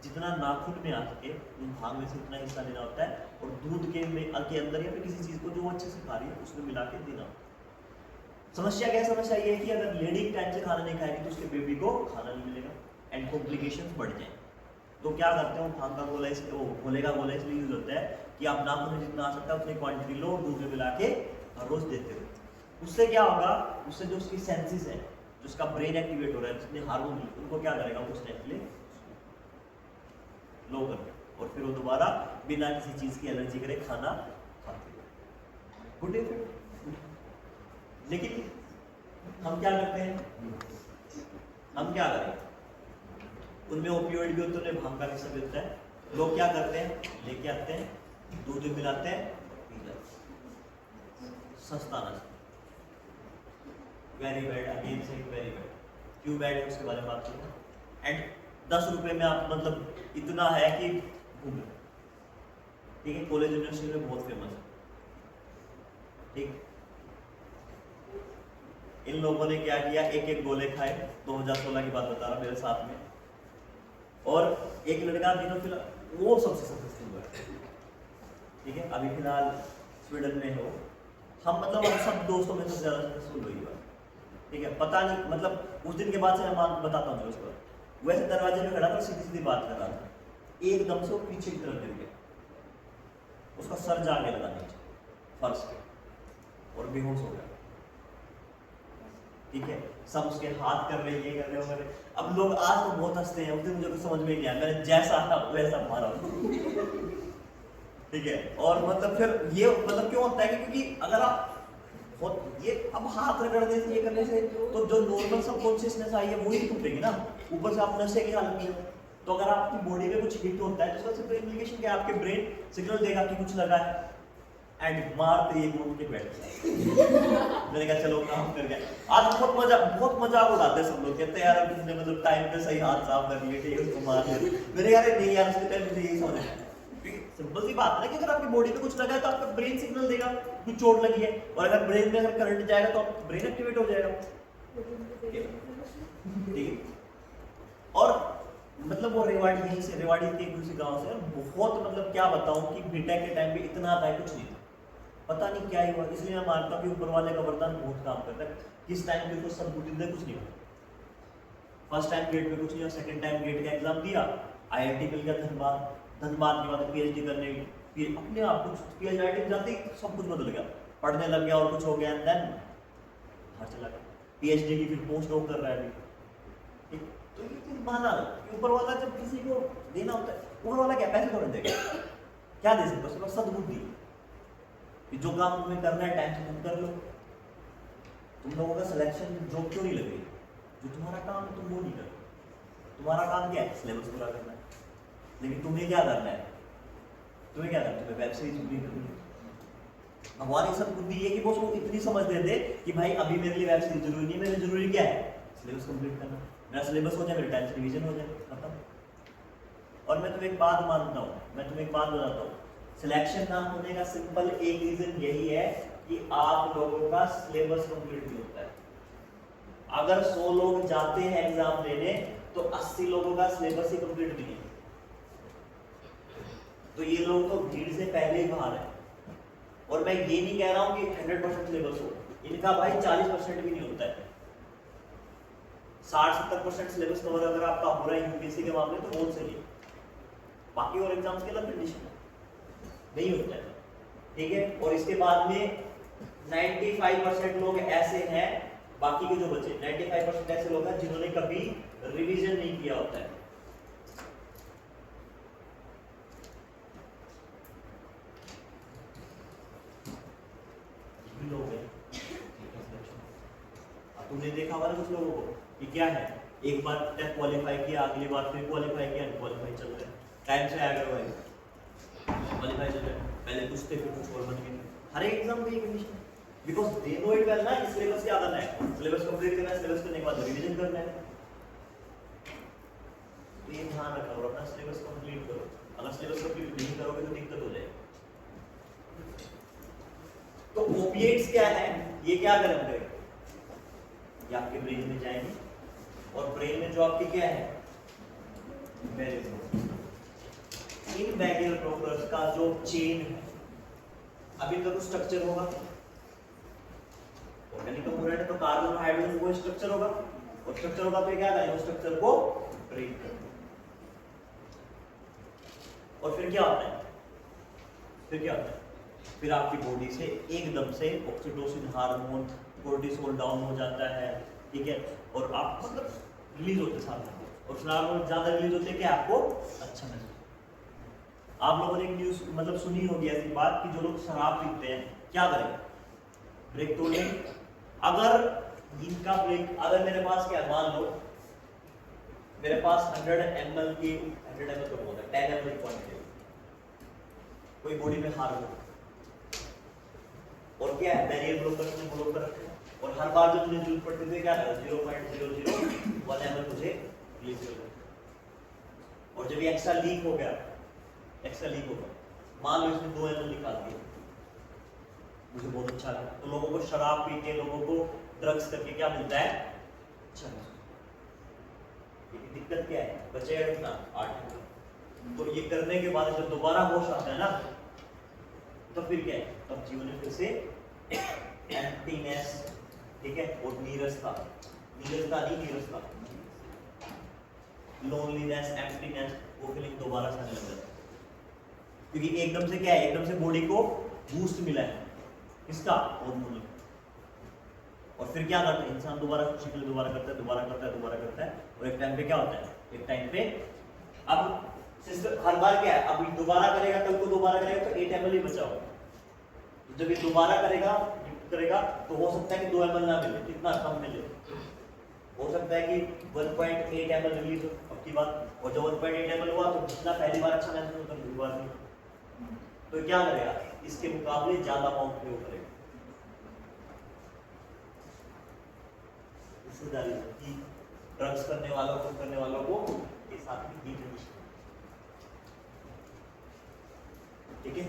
जितना नाखून में आ सके उन भाग में से उतना हिस्सा लेना होता है, और दूध के अंदर या फिर किसी चीज को जो वो अच्छे से खा रही है उसमें मिला के देना होता है। समस्या क्या है, समस्या ये है कि अगर लेडी टाइम से खाना नहीं खाएगी तो उसके बेबी को खाना नहीं मिलेगा एंड कॉम्प्लिकेशंस बढ़ जाएंगे। तो क्या करते हैं, भांग का गोला गोले इसलिए यूज होता है कि आप नाखून में जितना आ सकता है उतनी क्वांटिटी लो, दूध में मिला के हर रोज देते हो। उससे क्या होगा, उससे जो उसकी सेंसेस है, जो उसका ब्रेन एक्टिवेट हो रहा है, जितने हार्मोन उनको क्या करेगा, उस टाइम के लिए लो कर दे, और फिर वो दोबारा बिना किसी चीज की एलर्जी करे खाना खाते हैं। Good effect. लेकिन हम क्या करते हैं, हम क्या करें, उनमें ओपियोइड भी होते हैं, उन्हें भांग का भी सब होता है। लोग क्या करते हैं, लेके आते हैं, दूध में मिलाते हैं, पी जाते हैं। सस्ता ना, वेरी बैड, अगेन से वेरी बैड। क्यों बैड है उसके बारे में बात करूँगा। एंड 10 रुपए में आप, मतलब इतना है कि घूम, ठीक है, कॉलेज यूनिवर्सिटी में बहुत फेमस है, ठीक। इन लोगों ने क्या किया, एक गोले खाए, 2016 की बात बता रहा मेरे साथ में, और एक लड़का दिनों फिलहाल वो सबसे सक्सेसफुल हुआ है, ठीक है, अभी फिलहाल स्वीडन में हो। हम सब दोस्तों में सबसे ज्यादा सक्सेसफुल हुई हुआ, ठीक है। पता नहीं, मतलब उस दिन के बाद से मैं बताता हूँ उसको, वैसे दरवाजे में खड़ा था, सीधी सीधी बात कर रहा था, एकदम से वो पीछे की तरफ गिर गया, उसका सर जाके लगा नीचे फर्श पे और बेहोश हो गया, ठीक है। सब उसके हाथ कर रहे, ये कर रहे, वो कर रहे। अब लोग आज तो बहुत हंसते हैं, उस दिन मुझे कुछ समझ में नहीं आया, मैंने जैसा था वैसा मारा, ठीक है। और मतलब फिर ये क्यों होता है, क्योंकि अगर आप ये अब हाथ रगड़ने से, ये करने से, तो जो नॉर्मल सब कॉन्शियसनेस आई है वही टूटेगी ना, ऊपर से आप नशे की हालत में। तो अगर आपकी बॉडी में कुछ हिट होता है तो उसका सिंपल इम्प्लीकेशन क्या है, आपके ब्रेन सिग्नल देगा कि कुछ लगा है, एंड मारते ही घूम के बैठ मैंने कहा चलो काम कर गया। आज बहुत मजाक उड़ाते हैं सब लोग, कहते हैं यार अब तुमने मतलब टाइम पे सही हाथ साफ कर लिए, ठीक है, उसको मार दिया। मैंने कहा नहीं यार, उसके टाइम मुझे यही समझ आया, सिंपल सी बात है ना कि अगर आपकी बॉडी पे कुछ लगा है तो आपका ब्रेन सिग्नल देगा कि चोट लगी है, और अगर ब्रेन में अगर करंट जाएगा तो ब्रेन एक्टिवेट हो जाएगा, ठीक है। और मतलब वो रेवाड़ी, यहीं से रेवाड़ी के दूसरे गांव से, बहुत मतलब क्या बताऊं कि बीटेक के टाइम पे इतना आता है कुछ नहीं, पता नहीं क्या ही हुआ। इसलिए मैं मानता हूँ कि ऊपर वाले का वरदान बहुत काम करता है। किस टाइम पे तो सब बुद्धिदे कुछ नहीं हुआ, फर्स्ट टाइम गेट में कुछ नहीं हुआ, सेकंड टाइम गेट का एग्जाम दिया, आईआईटी मिल गया धनबाद, धनबाद के बाद पीएचडी करने, अपने आप कुछ पीएचडी में जाते ही सब कुछ बदल गया, पढ़ने लग गया और कुछ हो गया, एंड देन बाहर चला गया, पीएचडी की फिर पोस्ट डॉक कर रहा है अभी। तो ये चीज माना कि ऊपर वाला जब किसी को देना होता है, ऊपर वाला क्या पैसे थोड़े देगा, क्या दे सकता है, उसके पास सद्बुद्धि कि जो काम तुम्हें करना है टाइम से तुम कर लो। तुम लोगों का सिलेक्शन जॉब क्यों नहीं लग रही, जो तुम्हारा काम है तुम वो नहीं कर, तुम्हारा काम क्या है, सिलेबस पूरा करना है, लेकिन तुम्हें क्या करना है, तुम्हें क्या करना है, तुम्हें वेब सीरीज पूरी करनी है। भगवान ये सब बुद्धि है कि वो उसको इतनी समझ दे दे कि भाई अभी मेरे लिए वेब सीरीज जरूरी नहीं है, मेरे जरूरी क्या है, सिलेबस कंप्लीट करना, मेरा सिलेबस हो जाए, मेरे टाइम से रिवीजन हो जाए, खत्म। और मैं तुम्हें एक बात मानता हूँ, मैं तुम्हें एक बात बताता हूँ, सिलेक्शन ना होने का सिंपल एक रीजन यही है कि आप लोगों का सिलेबस कंप्लीट नहीं होता है। अगर 100 लोग जाते हैं एग्जाम देने तो 80 लोगों का सिलेबस ही कंप्लीट नहीं है, तो ये लोग तो भीड़ से पहले ही बाहर है। और मैं ये नहीं कह रहा हूं कि 100% सिलेबस हो, इनका भाई 40% भी नहीं होता है, 60-70% सिलेबस कवर अगर आपका हो रहा है यूपीएससी के मामले तो बहुत सही है, बाकी और एग्जाम्स के अलग कंडीशन नहीं होता है, ठीक है। और इसके बाद में 95% लोग ऐसे हैं, बाकी के जो बचे 95% ऐसे लोग हैं जिन्होंने कभी रिवीजन नहीं किया होता है। आपने देखा होगा ना कुछ लोगों को कि क्या है, एक बार टेस्ट क्वालिफाई किया, अगली बार फिर क्वालिफाई किया, क्वालिफाई चल रहा है, टाइम से आया करो भाई, क्वालिफाई चल रहा है, पहले कुछ थे फिर कुछ और बन गए। हर एक एग्जाम में ये कंडीशन है, because they know it well ना, इस सिलेबस क्या करना है, सिलेबस कंप्लीट करना है, सिलेबस करने के बाद रिवीजन करना है। तो ये ध्यान रखना और अपना सिलेबस कंप्लीट करो, अगर सिलेबस कंप्लीट नहीं करोगे तो दिक्कत हो जाएगी। तो ओपिएट्स क्या है, ये क्या गरम करेगा, ये आपके ब्रेन में जाएंगे और ब्रेन में जो आपकी क्या है, इन बैरियर ब्रोकर्स का जो चेन है, अभी तक तो स्ट्रक्चर होगा, ऑर्गेनिक कंपोनेंट है तो कार्बन और हाइड्रोजन वो स्ट्रक्चर होगा, और स्ट्रक्चर होगा तो क्या करेंगे, स्ट्रक्चर को ब्रेक करेंगे। और फिर क्या होता है, फिर आपकी बॉडी से एकदम से ऑक्सीटोसिन हार्मोन, कोर्टिसोल डाउन हो जाता है, ठीक है, और आप मतलब रिलीज होते साथ, और हार्मोन ज्यादा रिलीज होते हैं कि आपको अच्छा महसूस। आप लोगों ने एक न्यूज मतलब सुनी होगी ऐसी बात कि जो लोग शराब पीते हैं क्या करें, ब्रेक तोड़ लेंगे। अगर इनका ब्रेक, अगर मेरे पास क्या, मान लो मेरे पास 100 ml की 100 ml तो बहुत है, 10 ml की क्वांटिटी कोई बॉडी में हार्मोन, और क्या है, बैरियर ब्लोकर ने ब्लॉक कर रखे हैं, और हर बार जब मुझे जरूरत पड़ती थी क्या करा, 0.001 ml मुझे रिलीज कर देना। और जब ये एक्स्ट्रा लीक हो गया, मान लो इसने 2 ml निकाल दिया, मुझे बहुत अच्छा लगा। तो लोगों को शराब पी के, लोगों को ड्रग्स करके क्या मिलता है, अच्छा महसूस। दिक्कत क्या है, बचेगा कितना, 8 ml। तो ये करने के बाद जब दोबारा होश आता है ना, तो फिर क्या है, तब जीवन में फिर से एम्प्टीनेस, ठीक है, और नीरसता, लोनलीनेस, एम्प्टीनेस, वो फीलिंग दोबारा से आने लग जाता है, क्योंकि एकदम से क्या है, एकदम से बॉडी को बूस्ट मिला है, किसका, हार्मोन। और फिर क्या करता है इंसान, दोबारा खुशी के लिए दोबारा करता है, और एक टाइम पे क्या होता है, अब सिस्टम हर बार क्या है, अभी दोबारा करेगा, कल को दोबारा करेगा तो 8 ml ही बचा होगा। जब ये दोबारा करेगा तो हो सकता है कि 2 ml ना मिले, कितना कम मिले, हो सकता है कि 1.8 ml रिलीज हो अब की बात, और जब 1.8 ml हुआ तो जितना पहली बार अच्छा महसूस होता दूसरी बार नहीं, तो क्या करेगा, इसके मुकाबले ज्यादा अमाउंट प्रयोग करेगा। इससे ड्रग्स करने वालों को ये साथ में ही ठीक है।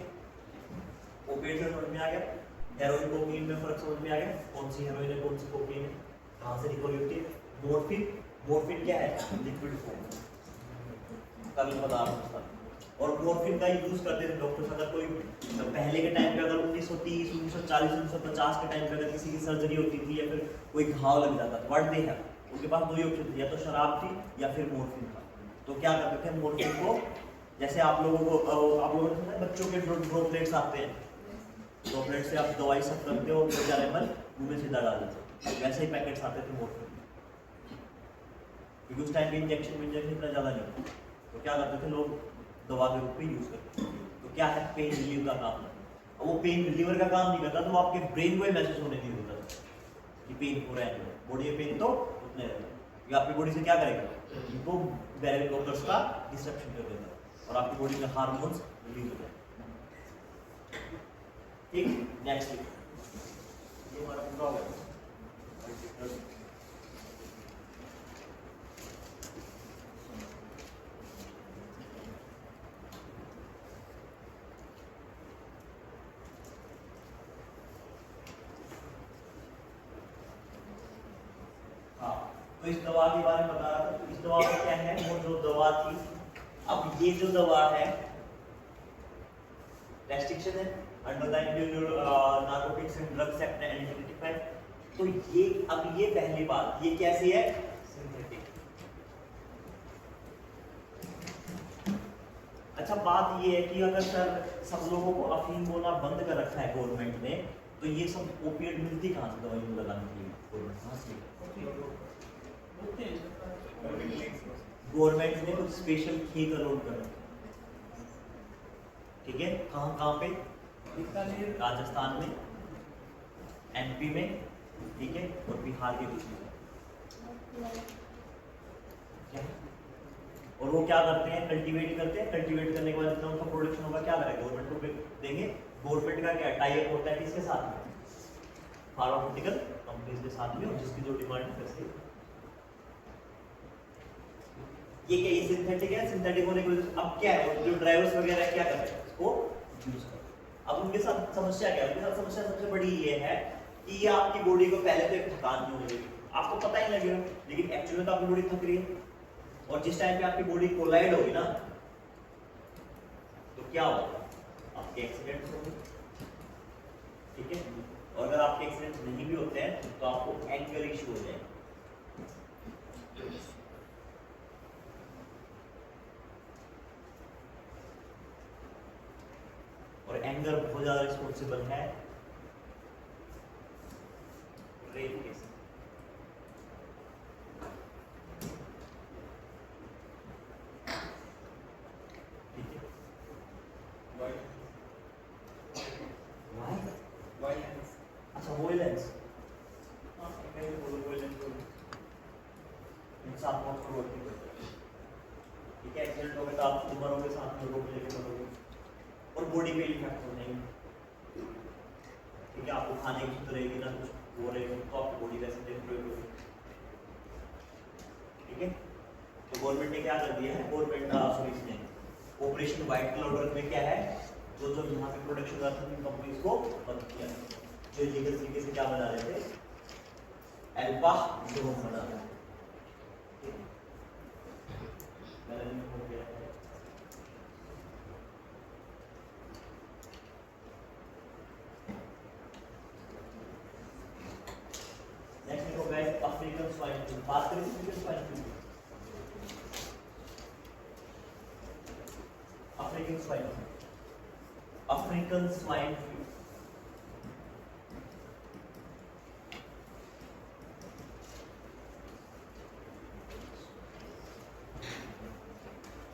ओपिएट से समझ में आ गया, हेरोइन कोकीन में फर्क समझ में आ गया, कौन सी हेरोइन है कौन सी कोकीन है, कहां से रिकवरी होती है। मॉर्फिन क्या है, लिक्विड फॉर्म, तरल पदार्थ होता है। और मॉर्फिन का यूज करते थे डॉक्टर्स, अगर कोई पहले के टाइम पे, अगर 1930 1940 1950 के टाइम पे अगर किसी की सर्जरी होती थी या फिर कोई घाव लग जाता था, व्हाट दे हैव, उनके पास 2 ही ऑप्शन थे, या तो शराब थी या फिर मॉर्फिन था। तो क्या करते थे, मॉर्फिन को जैसे आप लोगों ने सुना है बच्चों के ड्रॉपलेट्स आते हैं, ड्रॉपलेट से आप दवाई सब करते हो, 4 ml मुंह में सीधा डाल देते हो, वैसे ही पैकेट्स आते थे मॉर्फिन, क्योंकि उस टाइम पे इंजेक्शन इतना ज़्यादा नहीं था। तो क्या करते थे लोग, दवा के रूप में यूज करते थे। तो क्या है, पेन रिलीव का काम है, और वो पेन रिलीवर का काम नहीं करता, तो वो आपके ब्रेन को ही मैसेज होने नहीं देता कि पेन हो रहा है, बॉडी में पेन तो उतने रहेगा, ये आपकी बॉडी से क्या करेगा, इनको बैरियर ब्लॉकर्स का डिस्ट्रक्शन कर देगा और आपकी बॉडी में हार्मोन्स रिलीज हो जाएंगे। ठीक, नेक्स्ट ये हमारा पूरा हो गया। तो इस दवा के बारे में बता रहा था, तो इस दवा में क्या है, वो जो दवा थी, अब ये जो दवा है रेस्ट्रिक्शन है under the narcotics and drugs act 1985। तो ये अब ये पहली बात, ये कैसी है, सिंथेटिक। अच्छा बात ये है कि अगर सर सब लोगों को अफीम बोलना बंद कर रखा है गवर्नमेंट ने, तो ये सब ओपिएट मिलती कहाँ से दवाई लगाने के लिए, गवर्नमेंट कहाँ से, गवर्नमेंट ने कुछ स्पेशल खेत अलॉट कर, ठीक है, कहाँ पे, राजस्थान में, एमपी में, ठीक है, और बिहार के कुछ क्या? और वो क्या करते हैं, कल्टीवेट करते हैं, कल्टीवेट करने के बाद जितना उनका प्रोडक्शन होगा क्या करेंगे, गवर्नमेंट को देंगे। गवर्नमेंट का क्या टाई अप होता है किसके साथ में, फार्मास्यूटिकल कंपनीज के साथ में, और जिसकी जो डिमांड है वैसे ये क्या, ये सिंथेटिक है, सिंथेटिक होने की वजह से अब क्या है, जो ड्राइवर्स वगैरह है क्या कर रहे हैं इसको यूज कर। अब उनके साथ समस्या क्या है, उनके साथ समस्या सबसे बड़ी ये है कि ये आपकी बॉडी को पहले तो एक थकान नहीं होगी, आपको पता ही लगेगा, लेकिन एक्चुअली में तो आपकी बॉडी थक रही है, और जिस टाइम पे आपकी बॉडी कोलाइड होगी ना तो क्या होगा, आपके एक्सीडेंट्स होंगे, ठीक है। और अगर आपके एक्सीडेंट्स नहीं भी होते हैं तो आपको एंगर इशू हो जाएगा। और एंगर बहुत ज्यादा रिस्पॉन्सिबल है रेप केस। ठीक है, वायलेंस, अच्छा वायलेंस, हाँ कहीं बोलो वायलेंस बोलो, इंसान मौत को रोकती है, ठीक है। एक्सीडेंट हो गया तो आप मरोगे, साथ में रोक लेके मरोगे, और बॉडी पे इफेक्ट हो जाएंगे, ठीक है। आपको खाने की जरूरत रहेगी ना, कुछ वो रहेगी तो आपकी बॉडी वैसे टेम्परेरी होगी, ठीक है। तो गवर्नमेंट ने क्या कर दिया है, गवर्नमेंट सॉरी इसने ऑपरेशन व्हाइट क्लाउड में क्या है, जो जो यहाँ पे प्रोडक्शन हुआ था उन कंपनीज को बंद किया, जो इलीगल तरीके से क्या बना रहे थे, अल्फा ड्रोन बना रहे थे, ठीक है। मेलानिन हो गया है, नेक्स्ट देखो गाइस, अफ्रीकन स्वाइन फ्लू। बात करें African swine flu, African swine flu, African swine flu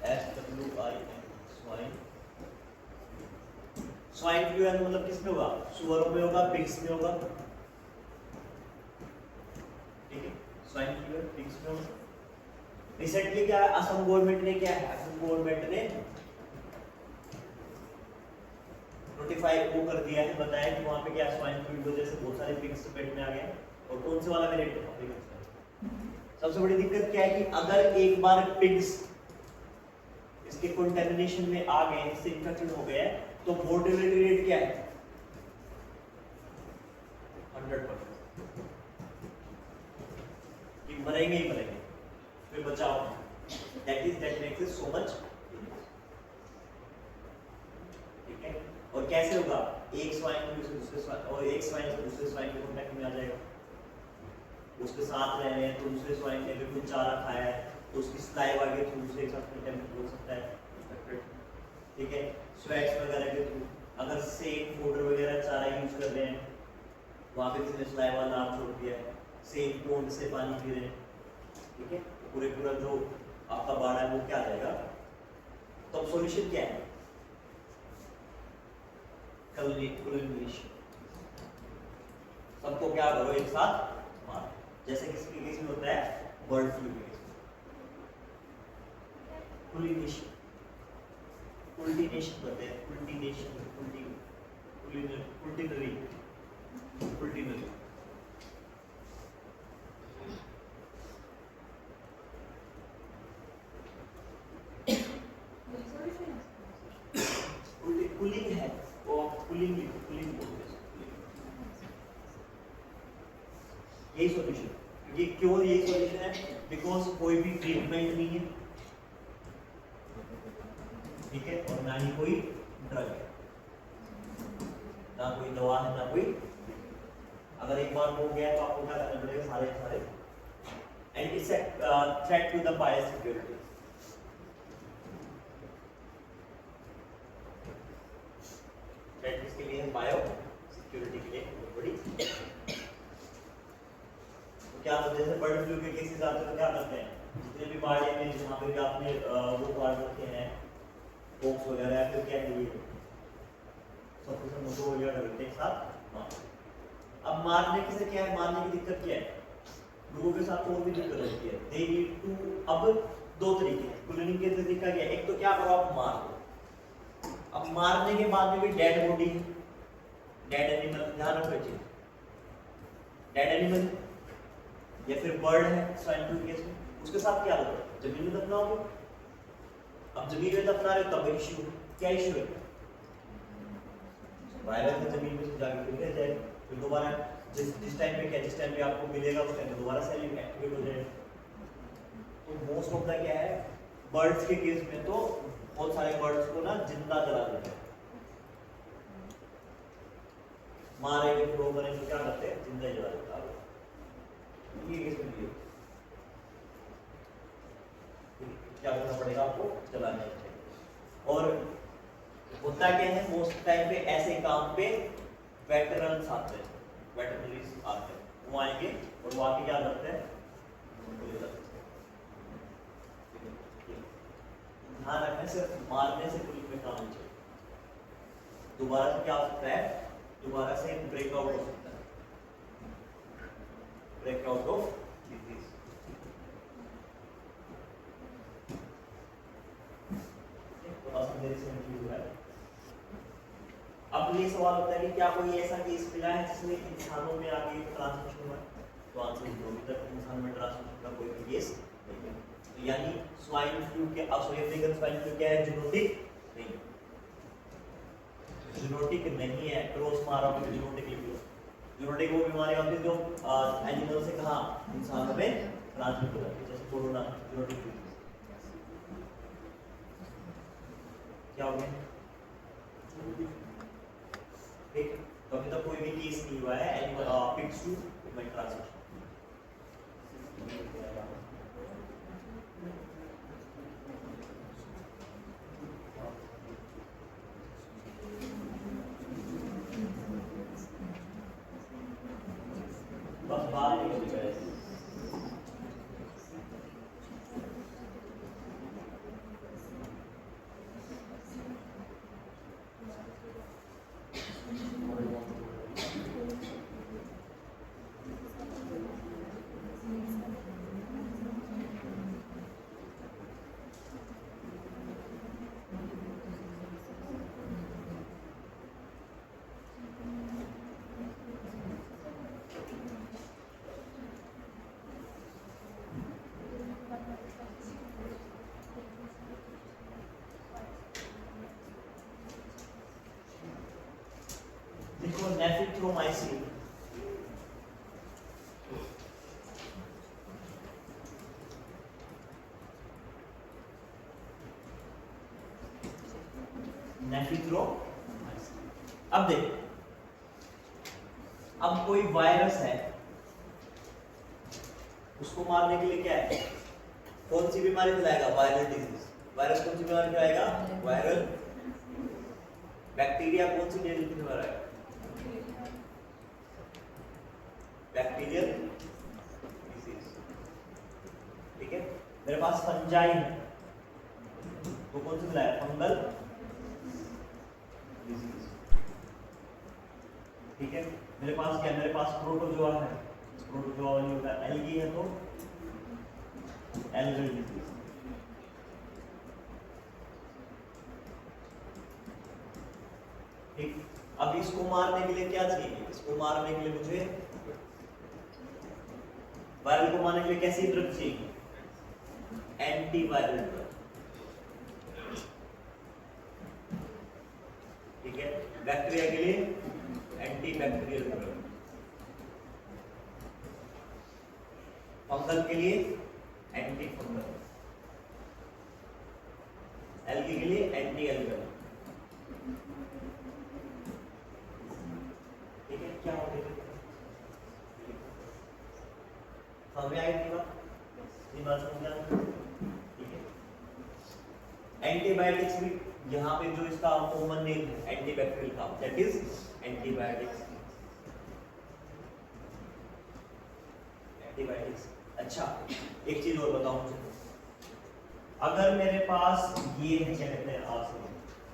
SWIN, swine, swine flu है मतलब किसमें होगा, सुअरों में होगा, पिग्स में होगा, ठीक है। स्वाइन फ्लू है पिग्स में होगा। रिसेंटली क्या है, असम गवर्नमेंट ने क्या है, असम गवर्नमेंट ने नोटिफाई वो कर दिया है, बताया कि वहां पे क्या स्वाइन फ्लू की वजह से बहुत सारे पिग्स पेट में आ गए, और कौन से वाला वेरिएंट है, अफ्रीकन स्वाइन। सबसे बड़ी दिक्कत क्या है कि अगर एक बार पिग्स इसके कंटेमिनेशन में आ गए, इससे इन्फेक्टेड हो गए, तो मोर्टेलिटी रेट क्या है, 100%, कि मरेंगे ही मरेंगे, फिर बचाओ, that makes it so much, ठीक है। और कैसे होगा, एक स्वाइन फ्लू से दूसरे स्वाइन, और एक स्वाइन से दूसरे स्वाइन के कांटेक्ट में आ जाएगा, उसके साथ रह रहे हैं तो दूसरे स्वाइन ने भी कुछ चारा खाया है तो उसकी स्लाइवा के थ्रू से एक साथ कंटेमिनेट हो सकता है, ठीक है। स्वेट्स वगैरह के थ्रू, अगर सेम फूड वगैरह चारा यूज कर रहे हैं, वहाँ पे किसी ने स्लाइवा लाभ छोड़ दिया है, सेम पोंड से पानी पी रहे हैं, ठीक है, तो पूरा जो आपका बाड़ा है वो क्या आ जाएगा। तो अब सॉल्यूशन क्या है, क्लोरीनेशन, सबको क्या करो एक साथ मार, जैसे किसके केस में होता है, बर्ड फ्लू के केस में, क्लोरीनेशन, उल्टीनेशन करते हैं, उल्टीनेशन, उल्टीनरी, कूलिंग है, वो कूलिंग यही सॉल्यूशन, क्योंकि क्यों यही सॉल्यूशन है, बिकॉज कोई भी ट्रीटमेंट नहीं है, ठीक है, और ना ही कोई ड्रग है, ना कोई दवा है, ना कोई, अगर एक बार हो गया तो आपको क्या करना पड़ेगा, सारे and it's threat to the bio security, इसके लिए बायो सिक्योरिटी के लिए बहुत बड़ी, तो क्या होता है, जैसे बर्ड फ्लू के केसेस आते हैं तो क्या करते हैं, जितने भी बाड़े में जहाँ पे भी आपने वो पार्ट रखे हैं, बॉक्स वगैरह, या फिर क्या है ये सब कुछ हम वगैरह करते हैं एक साथ। अब मारने की से क्या है, मारने की दिक्कत क्या है, लोगों के साथ और भी दिक्कत होती है। दे नीड टू, अब दो तरीके हैं क्लीनिंग के तरीका क्या है, एक तो क्या करो आप मार दो, अब मारने के बाद में भी डेड बॉडी, डेड एनिमल, ध्यान रखो चीज, डेड एनिमल या फिर बर्ड है स्वाइन फ्लू केस में, उसके साथ क्या होता है, जमीन में दफनाओगे। अब जमीन में दफना रहे हो तब इश्यू, क्या इश्यू है, वायरस में जमीन में से जाके फिर रह जाएगा, फिर दोबारा जिस टाइम पे क्या, जिस टाइम पे आपको मिलेगा उस टाइम पे दोबारा सेल एक्टिवेट हो जाएगा। तो मोस्ट ऑफ द क्या है, बर्ड्स के केस में तो बहुत सारे बर्ड्स को ना जिंदा जला देते हैं, मारेंगे फिर वो करेंगे, क्या करते हैं, जिंदा जला देता है। ये केस में भी क्या करना पड़ेगा आपको, जलाना चाहिए। और होता क्या है, मोस्ट टाइम पे ऐसे काम पे वेटरन्स आते हैं, वेटरनरीज आते हैं, वो आएंगे और वो आके क्या करते हैं, ध्यान रखना सिर्फ मारने से पुलिस में काम नहीं चाहिए, दोबारा से क्या हो सकता है, दोबारा से ब्रेकआउट हो सकता है, ब्रेकआउट ऑफ डिजीज। अब ये सवाल होता है कि क्या कोई ऐसा केस मिला है जिसमें इंसानों में आगे ट्रांसमिशन हुआ है, तो आंसर इज नो, अभी तक इंसान में ट्रांसमिशन का कोई भी केस नहीं है। तो यानी स्वाइन फ्लू के, अफ्रीकन स्वाइन फ्लू क्या है, जूनोटिक नहीं, जूनोटिक नहीं है, क्रॉस मारा हुआ जूनोटिक लिख लो। जूनोटिक वो बीमारी होती है जो एनिमल से कहां, इंसानों में ट्रांसमिट हो जाती है, जैसे कोरोना जूनोटिक डिजीज। क्या हो गया, ठीक, तो अभी तक कोई भी केस नहीं हुआ है animal pigs to human transmission. बस बात नहीं होती है। देखो नेफिथ्रोमाइसिन, नेफिथ्रोमाइसिन, अब देखो, अब कोई वायरस है, उसको मारने के लिए क्या है, कौन सी बीमारी फैलाएगा, वायरल डिजीज। वायरस कौन सी बीमारी फैलाएगा, वायरल। बैक्टीरिया कौन सी डिजीज फैलाएगा, बैक्टीरियल डिजीज, ठीक है। मेरे पास फंजाई है, तो कौन सी फैलाएगा, फंगल डिजीज, ठीक है। मेरे पास क्या, मेरे पास प्रोटोजोआ है, प्रोटोजोआ नहीं होता, एल्गी है तो एल्गल डिजीज, ठीक। अब इसको मारने के लिए क्या चाहिए, इसको मारने के लिए मुझे, वायरल को मारने के लिए कैसी ड्रग चाहिए, एंटीवायरल ड्रग, ठीक है। बैक्टीरिया के लिए एंटीबैक्टीरियल ड्रग, फंगल के लिए एंटी फंगल, एल्गी के लिए एंटी एल्गल, ठीक है। क्या हो गया, समझ में आई ये बात समझ, ठीक है। एंटीबायोटिक्स भी यहाँ पे जो इसका कॉमन नेम है एंटीबैक्टीरियल का, दैट इज एंटीबायोटिक्स, एंटीबायोटिक्स। अच्छा एक चीज और बताओ मुझे, अगर मेरे पास ये है, क्या कहते हैं आप,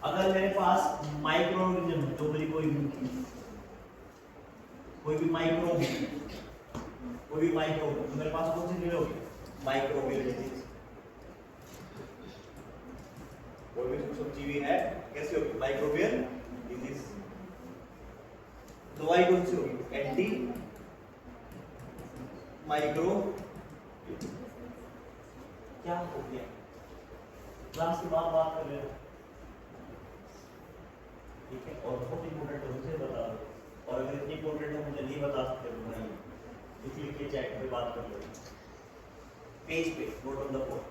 अगर मेरे पास माइक्रो ऑर्गेनिज्म, जो मेरी कोई भी माइक्रो कोई भी माइक्रो, तो मेरे पास कौन सी डिजीज होगी? Microbial disease. कोई भी सूक्ष्मजीवी है कैसे होगी? Microbial disease. दवाई कौन सी होगी? Anti micro. क्या हो गया? क्लास के बाद बात कर लेना, ठीक है? और बहुत इंपॉर्टेंट है, मुझे बता दो, और अगर इतनी इंपॉर्टेंट है मुझे नहीं बता सकते तो नहीं, इसलिए कि चैट पे बात कर लो, पेज पे note on the board.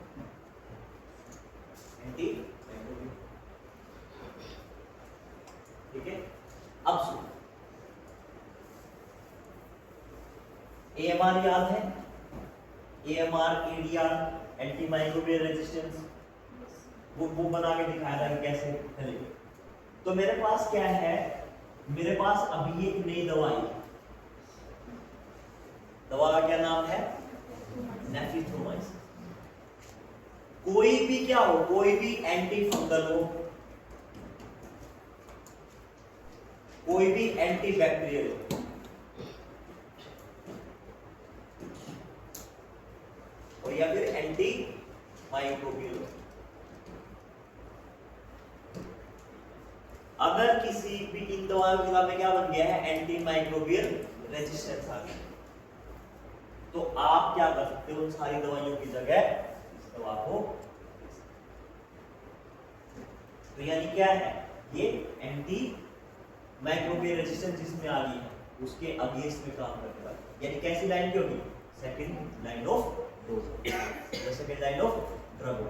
Anti microbial, ठीक है? अब सुनो, AMR याद है? AMR, ADR, anti microbial resistance, वो बना के दिखाया था कि कैसे चलेगी। तो मेरे पास क्या है? मेरे पास अभी एक नई दवाई, दवा का क्या नाम है? नेफ्रिथ्रोमाइसिन। कोई भी क्या हो, कोई भी एंटी फंगल हो, कोई भी एंटी बैक्टीरियल हो, और या फिर एंटी माइक्रोबियल हो। अगर किसी भी इन दवाओं के खिलाफ में क्या बन गया है? एंटी माइक्रोबियल रेजिस्टेंस आ गया, तो आप क्या कर सकते हो? उन सारी दवाइयों की जगह इस दवा को, तो यानी क्या है? ये एंटी माइक्रोबियल रेजिस्टेंस जिसमें आ गई है उसके अगेंस्ट में काम करेगा। यानी कैसी लाइन की होगी? सेकंड लाइन ऑफ डोज, या सेकंड लाइन ऑफ ड्रग,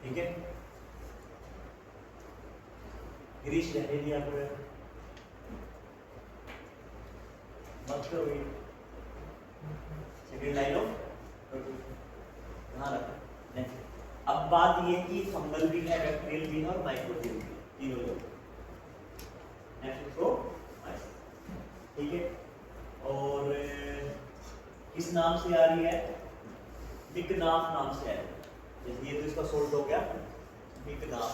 ठीक है? गिरीश रहने दिया करो, मत करो ये सेकंड लाइन ऑफ, ध्यान रखना। नेक्स्ट, अब बात ये कि फंगल भी है, बैक्टीरियल भी है और माइक्रोबियल भी, तीनों लोग। नेक्स्ट तो ठीक है, और किस नाम से आ रही है? बिकनाफ नाम से आ रही है। जैसे ये तो इसका सोल्ट हो गया, बिकनाफ,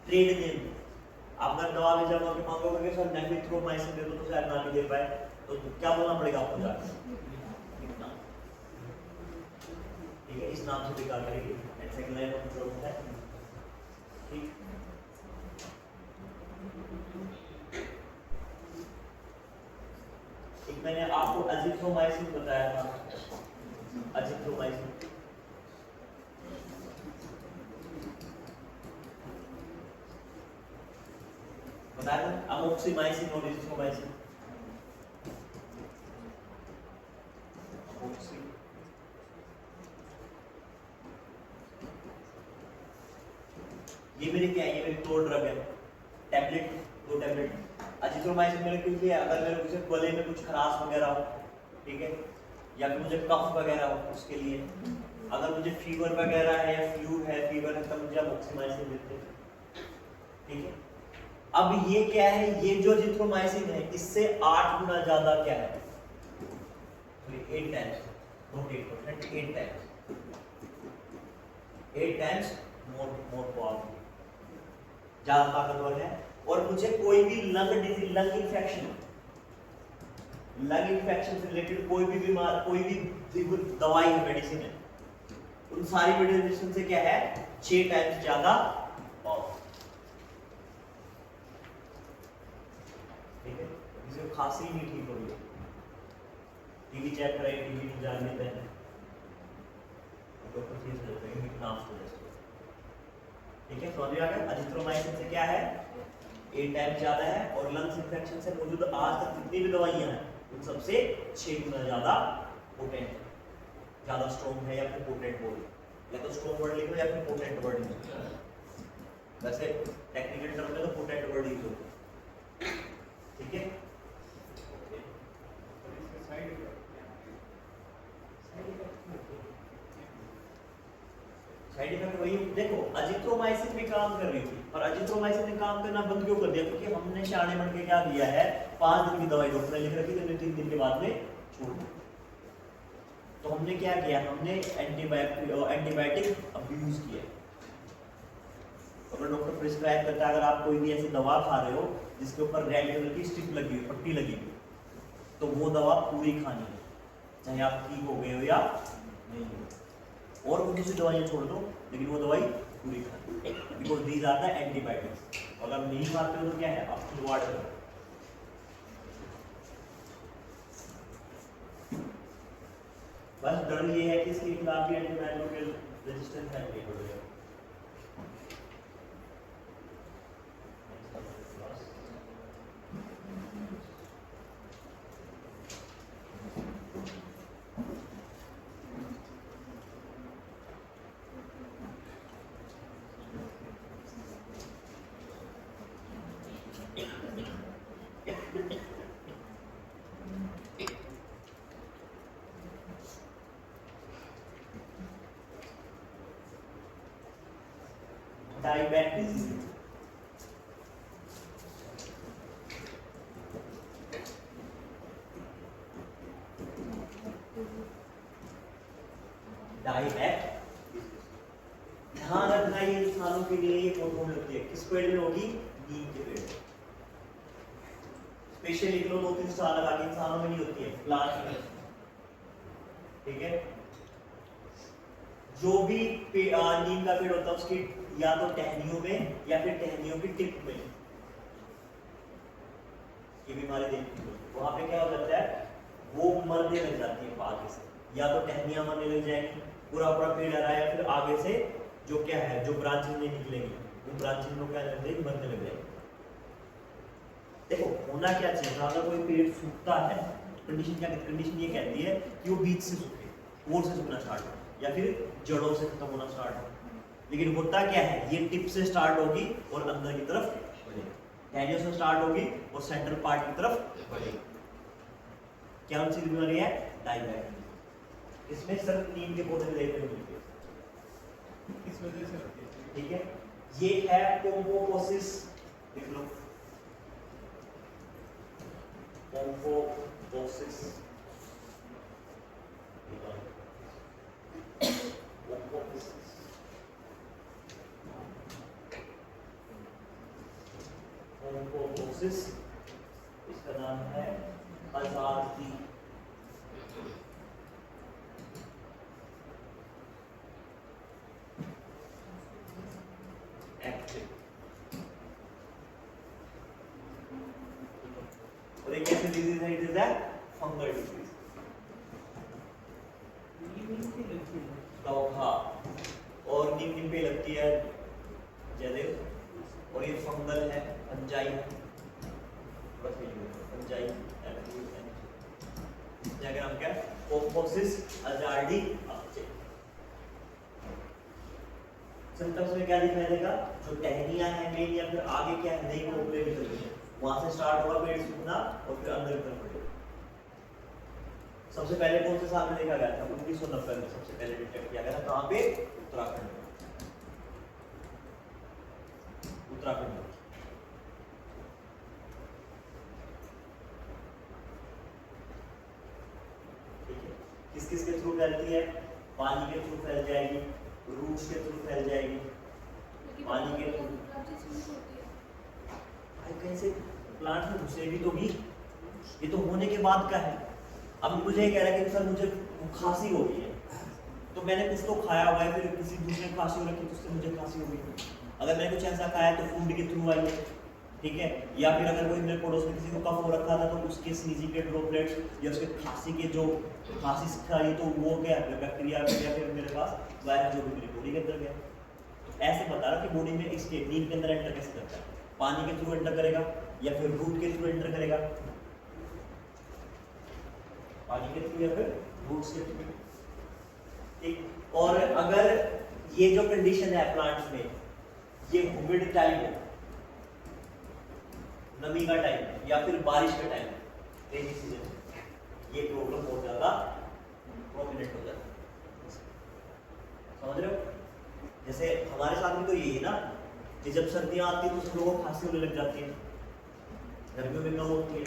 ट्रेड नेम। आप अगर दवा में जब आपके मांगोगे कि सर नेफ्रिथ्रोमाइसिन दे दो, तो शायद ना भी दे पाए, तो क्या बोलना पड़ेगा आपको जाकर? ठीक है, इस नाम से बिका करेगी। सेकंड लाइन ऑफ ड्रग है, ठीक। एक मैंने आपको अजिथ्रोमाइसिन बताया था, अजिथ्रोमाइसिन, बताया था। अमोक्सिमाइसिन और एजिथ्रोमाइसिन, ये मेरे क्या है? ये मेरे दो ड्रग है, टैबलेट, दो टैबलेट। अजिथ्रोमाइसिन मेरे क्यों लिया? अगर मेरे कुछ गले में कुछ खराश वगैरह हो, ठीक है, या फिर मुझे कफ वगैरह हो, उसके लिए। अगर मुझे फीवर वगैरह है या फ्लू है, फीवर है, तब मुझे अमोक्सिमाइसिन देते हैं, ठीक है। अब ये क्या है? ये जो अजिथ्रोमाइसिन है इससे 8 गुना ज्यादा क्या है? 8 times, not 8%, 8 times, 8 times more powerful, ज्यादा ताकतवर है। और मुझे कोई भी लंग डिजीज, लंग इन्फेक्शन से रिलेटेड कोई भी बीमार, कोई भी दवाई है, मेडिसिन है, उन सारी मेडिसिन से क्या है? 6 टाइम्स ज्यादा पावरफुल, ठीक है। जिसे खांसी नहीं ठीक हो रही, टीवी चेक करें, टीवी में जान लेते हैं, डॉक्टर फीस देते हैं, नाम से, ठीक है। समझ में आ गया? अजिथ्रोमाइसिन से क्या है? 8 टाइम्स ज्यादा है, और लंग्स इंफेक्शन से मौजूद आज तक जितनी भी दवाइयां हैं उन सबसे 6 गुना ज्यादा पोटेंट है, ज्यादा स्ट्रॉन्ग है, या फिर पोटेंट बोल, या तो स्ट्रॉन्ग वर्ड लिखो या फिर पोटेंट वर्ड लिखो। वैसे टेक्निकल टर्म में तो पोटेंट वर्ड यूज होता है, ठीक है। साइड इफेक्ट वही, देखो अजिथ्रोमाइसिन भी काम कर रही थी, और अजिथ्रोमाइसिन ने काम करना बंद क्यों कर दिया? क्योंकि हमने शाने बढ़ के क्या दिया है? 5 दिन की दवाई डॉक्टर ने लिख रखी थी, हमने 3 दिन के बाद में छोड़ दी। तो हमने क्या किया? हमने एंटीबायोटिक अब्यूज किया। अगर डॉक्टर डॉक्टर प्रिस्क्राइब करता है अगर आप कोई भी ऐसी दवा खा रहे हो जिसके ऊपर रेड कलर की स्टिक लगी हुई, पट्टी लगी हुई, तो वो दवा पूरी खानी है, चाहे आप ठीक हो गए हो या नहीं हो। और कुछ सी दवाइयाँ छोड़ दो, लेकिन वो दवाई पूरी खानी है, because these are the antibiotics. अगर नहीं खाते हो तो क्या है, आप शुरुआत करो। बस डर ये है कि इसके खिलाफ भी एंटीबायोटिक रेजिस्टेंस है हो जाएगा। डायबिटीज ध्यान रखना ये इंसानों के लिए ये बहुत होती है। किस पेड़ में होगी? नीम के पेड़। स्पेशल लिख लो, 2-3 स्टार लगा के, इंसानों में नहीं होती है, प्लांट में। ठीक है, जो भी नीम का पेड़ होता है उसकी या तो टहनियों में या फिर टहनियों की टिप में ये बीमारी देखने को, वहां पे क्या हो जाता है, वो मरने लग जाती है आगे से, या तो टहनियां मरने लग जाएंगी, पूरा पूरा पेड़ आ रहा है, या फिर आगे से जो क्या है, जो ब्रांचेस नहीं निकलेंगी, वो ब्रांचेस में क्या लग जाएगी, मरने लग जाएगी। देखो होना क्या चाहिए, अगर कोई पेड़ सूखता है, कंडीशन क्या कहती है, कंडीशन ये कहती है कि वो बीज से सूखे, कोर से सूखना स्टार्ट हो, या फिर जड़ों से खत्म होना स्टार्ट हो। लेकिन होता क्या है, ये टिप से स्टार्ट होगी और अंदर की तरफ बढ़ेगी, टहनियों से स्टार्ट होगी और सेंट्रल पार्ट की तरफ बढ़ेगी। क्या कौन सी बीमारी है? डायबिटीज। इसमें सिर्फ नीम के पौधे देखने को मिलते हैं, इस वजह से होती है। ठीक है, ये है पोम्पोपोसिस, देख लो पोम्पोपोसिस, पोम्पोपोसिस, इसका नाम है अजार्दी। और एक ऐसी डिजीज है, it is a fungal disease. हाँ, और नीम पे लगती है जयदेव, और ये फंगल है, फंजाई, फंजाई क्या नाम क्या है, पोम्पोसिस अजार्डी। सिम्टम्स में क्या दिखाई देगा, जो टहनियां हैं मेन, या फिर आगे क्या है, नई कोपले निकल रही है, वहां से स्टार्ट होगा पेड़ सूखना और फिर अंदर की तरफ बढ़ेगा। सबसे पहले कौन से साल में देखा गया था? 1990 में सबसे पहले डिटेक्ट किया गया था। कहां पे? उत्तराखंड में। उत्तराखंड में। ठीक है, किस किस के थ्रू फैलती है? पानी के थ्रू फैल जाएगी, रूट्स के थ्रू फैल जाएगी, पानी के थ्रू। कैसे प्लांट में घुसेगी तो भी, ये तो होने के बाद का है। अब मुझे कह रहा है कि सर मुझे खांसी हो गई है, तो मैंने कुछ तो खाया हुआ है, फिर किसी दूसरे खांसी हो रखी तो उससे मुझे खांसी हो गई। अगर मैंने कुछ ऐसा खाया तो फूड के थ्रू आई है, ठीक है, या फिर अगर कोई मेरे पड़ोस में किसी को कफ हो रखा था तो उसके स्नीजिंग के ड्रॉपलेट्स या उसके खांसी के जो खांसी खाई तो वो क्या बैक्टीरिया या फिर मेरे पास वायरस जो भी मेरी बॉडी के अंदर गया। तो ऐसे बता रहा कि बॉडी में इसके नींद के अंदर एंटर कैसे करता है, पानी के थ्रू एंटर करेगा या फिर रूट के थ्रू एंटर करेगा, पानी के थ्रू या फिर रूट्स के थ्रू। ठीक, और अगर ये जो कंडीशन है प्लांट्स में, ये ह्यूमिड टाइम है, नमी का टाइम या फिर बारिश का टाइम, रेनी सीजन, ये प्रॉब्लम बहुत ज्यादा प्रोमिनेंट हो जाता है। समझ रहे हो? जैसे हमारे साथ में तो यही है ना कि जब सर्दियां आती है तो सब लोगों को खांसी होने लग जाती है, गर्मियों में कम होती है।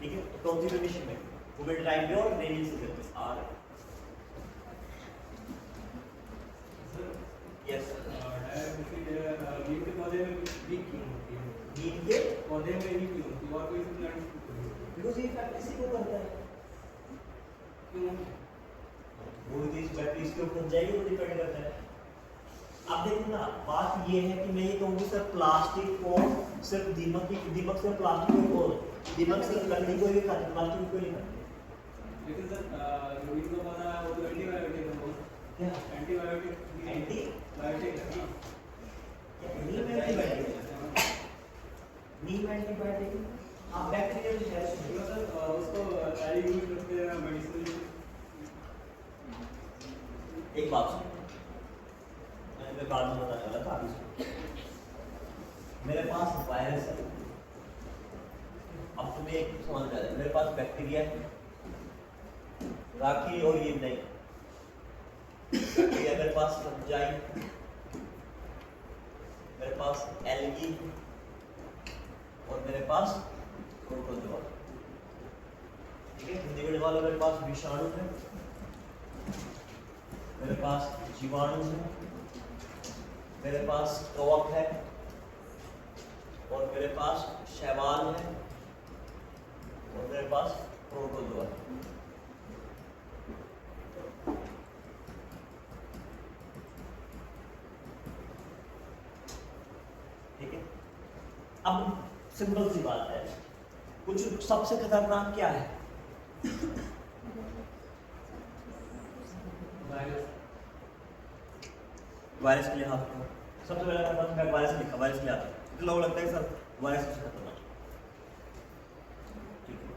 ठीक है, तो कौन सी कंडीशन में? ह्यूमिड टाइम में और रेनी सीजन में आ रहे। यस, पौधे में ही क्यों होती है और कोई प्लांट बिकॉज ये इफेक्ट इसी को करता है। क्यों? वो चीज बैटरी इसके ऊपर जाएगी तो डिपेंड करता है। अब देखो ना, बात ये है कि मैं ये कहूँगी सर प्लास्टिक को सिर्फ दीमक से प्लास्टिक को दीमक से लकड़ी को ही खाते, प्लास्टिक को नहीं खाते। लेकिन सर रोहित को पता है वो तो एंटीबायोटिक है वो। क्या एंटीबायोटिक है ना? नीम एंटीबायोटिक हाँ बैक्टीरियल है तो सर उसको सारी यूज करते हैं मेडिसिन। एक बात सुन, मैं बाद में बताने वाला था, अभी सुन। मेरे पास वायरस है, अब तुम्हें एक समझ में आ जाए, मेरे पास बैक्टीरिया है, राखी और ये नहीं, बैक्टीरिया मेरे पास फंजाई, मेरे पास एल्गी और मेरे पास प्रोटोजोआ। ठीक है, हिंदी वालों मेरे पास विषाणु है, मेरे पास जीवाणु है, मेरे पास कवक है और मेरे पास शैवाल है और मेरे पास प्रोटोजोआ है। ठीक है, अब सिंपल सी बात है, कुछ सबसे खतरनाक क्या है? वायरस के लिए हाथ रखो। सबसे पहले मेरे पास मैं वायरस लिखा, वायरस के लिए हाथ। तो लोगों को लगता है सर वायरस सबसे खतरनाक। ठीक है,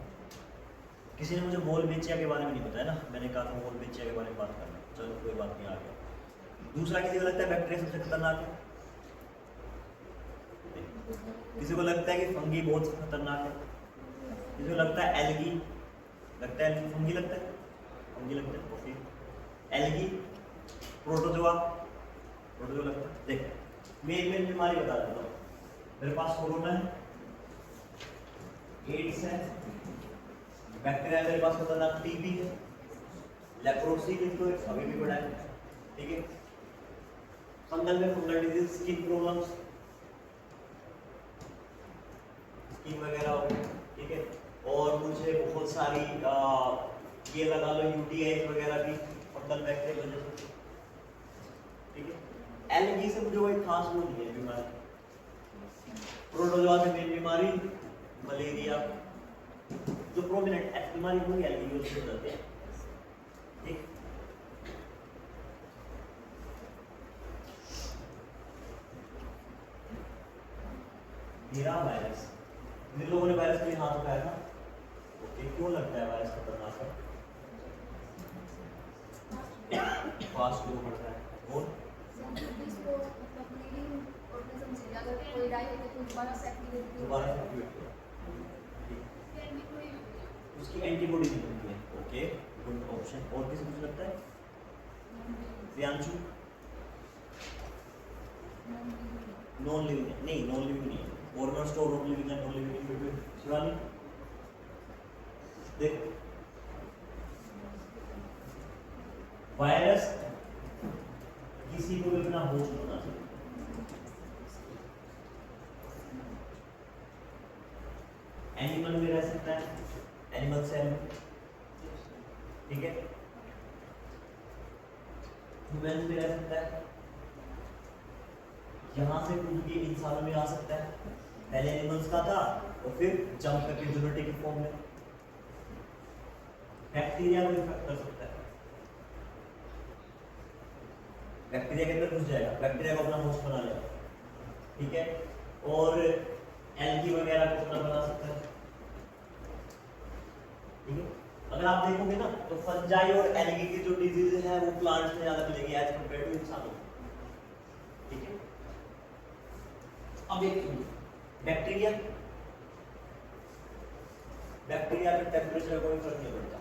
किसी ने मुझे मोलबेचिया के बारे में नहीं बताया ना, मैंने कहा था मोलबेचिया के बारे में बात करना, चलो कोई बात नहीं, आ गया। दूसरा, किसी को लगता है बैक्टीरिया सबसे खतरनाक है, किसी को लगता है कि फंगी बहुत खतरनाक है, किसी को लगता है एल्गी, लगता है फंगी, लगता है फंगी, लगता है ओके, एल्गी, प्रोटोजोआ लगता है। देख मेन बीमारी बता देता हूँ, मेरे पास कोरोना है, एड्स है, बैक्टीरिया मेरे पास खतरनाक टीबी है, लेप्रोसी तो अभी भी बड़ा है। ठीक है, फंगल में fungal disease, skin problems, skin वगैरह हो गई। ठीक है, और मुझे बहुत सारी ये लगा लो यूटीआई वगैरह भी फंगल बैक्टीरिया वजह से। ठीक है, एलर्जी से मुझे कोई खास वो नहीं है बीमारी। प्रोटोजोआ से मेन बीमारी मलेरिया, जो प्रोमिनेंट बीमारी वही एलर्जी से होते हैं। ठीक, मेरा वायरस, जिन लोगों ने वायरस के लिए हाथ उठाया था, ओके, क्यों लगता है वायरस खतरनाक है? फास्ट ग्रो करता है और दोबारा एक्टिवेट किया, उसकी एंटीबॉडी नहीं बनती है। Okay, good option. और किसी को लगता है? प्रियांशु, नॉन लिविंग नहीं, नॉन लिविंग नहीं है, ऑर्गन स्टोर नॉन लिविंग है, नॉन लिविंग। शिवानी देखो, वायरस किसी को भी अपना होस्ट बना सकता है। एनिमल में रह सकता है, एनिमल सेल, ठीक है, ह्यूमन में रह सकता है, यहां से कूद के इंसानों में आ सकता है, पहले एनिमल्स का था और फिर जंप करके जूनोटिक फॉर्म में बैक्टीरिया को इन्फेक्ट कर सकता है, बैक्टीरिया के अंदर घुस जाएगा, बैक्टीरिया को अपना होस्ट बना लेगा। ठीक है, और एल्गी वगैरह को अपना बना सकता है। ठीक है, अगर आप देखोगे ना तो फंजाई और एल्गी की जो डिजीज है वो प्लांट्स में ज्यादा मिलेगी एज कंपेयर टू इंसानों। ठीक है, अब एक बैक्टीरिया, बैक्टीरिया में टेम्परेचर कोई फर्क नहीं पड़ता।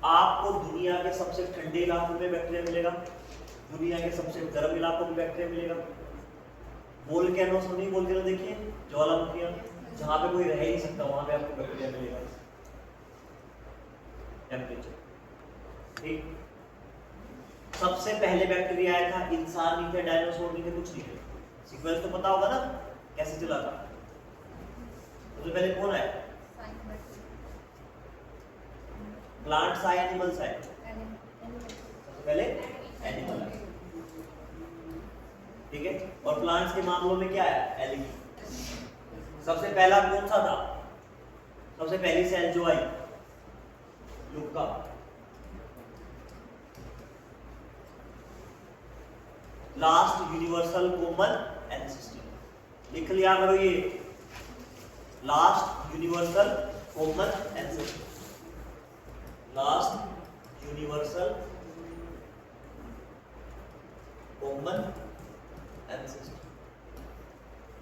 आपको दुनिया के सबसे ठंडे इलाकों में बैक्टीरिया मिलेगा, दुनिया के सबसे गर्म इलाकों में बैक्टीरिया मिलेगा। वोल्केनो सुनी, वोल्केनो देखिए, ज्वालामुखियां, जहां पे कोई रह ही नहीं सकता वहां पे आपको बैक्टीरिया मिलेगा। टेम्परेचर ठीक, सबसे पहले बैक्टीरिया आया था, इंसान नहीं थे, डायनासोर नहीं थे, कुछ नहीं थे। सीक्वेंस तो पता होगा ना, कैसे चला था? सबसे पहले कौन है? प्लांट्स आए, एनिमल्स आए? सबसे पहले एनिमल आए, ठीक है। और प्लांट्स के मामलों में क्या है? एलिगी। सबसे पहला कौन सा था? सबसे पहली सेल जो आई LUCA. Last universal common ancestor. लिख लिया करो ये, last universal common ancestor. Last universal common ancestor.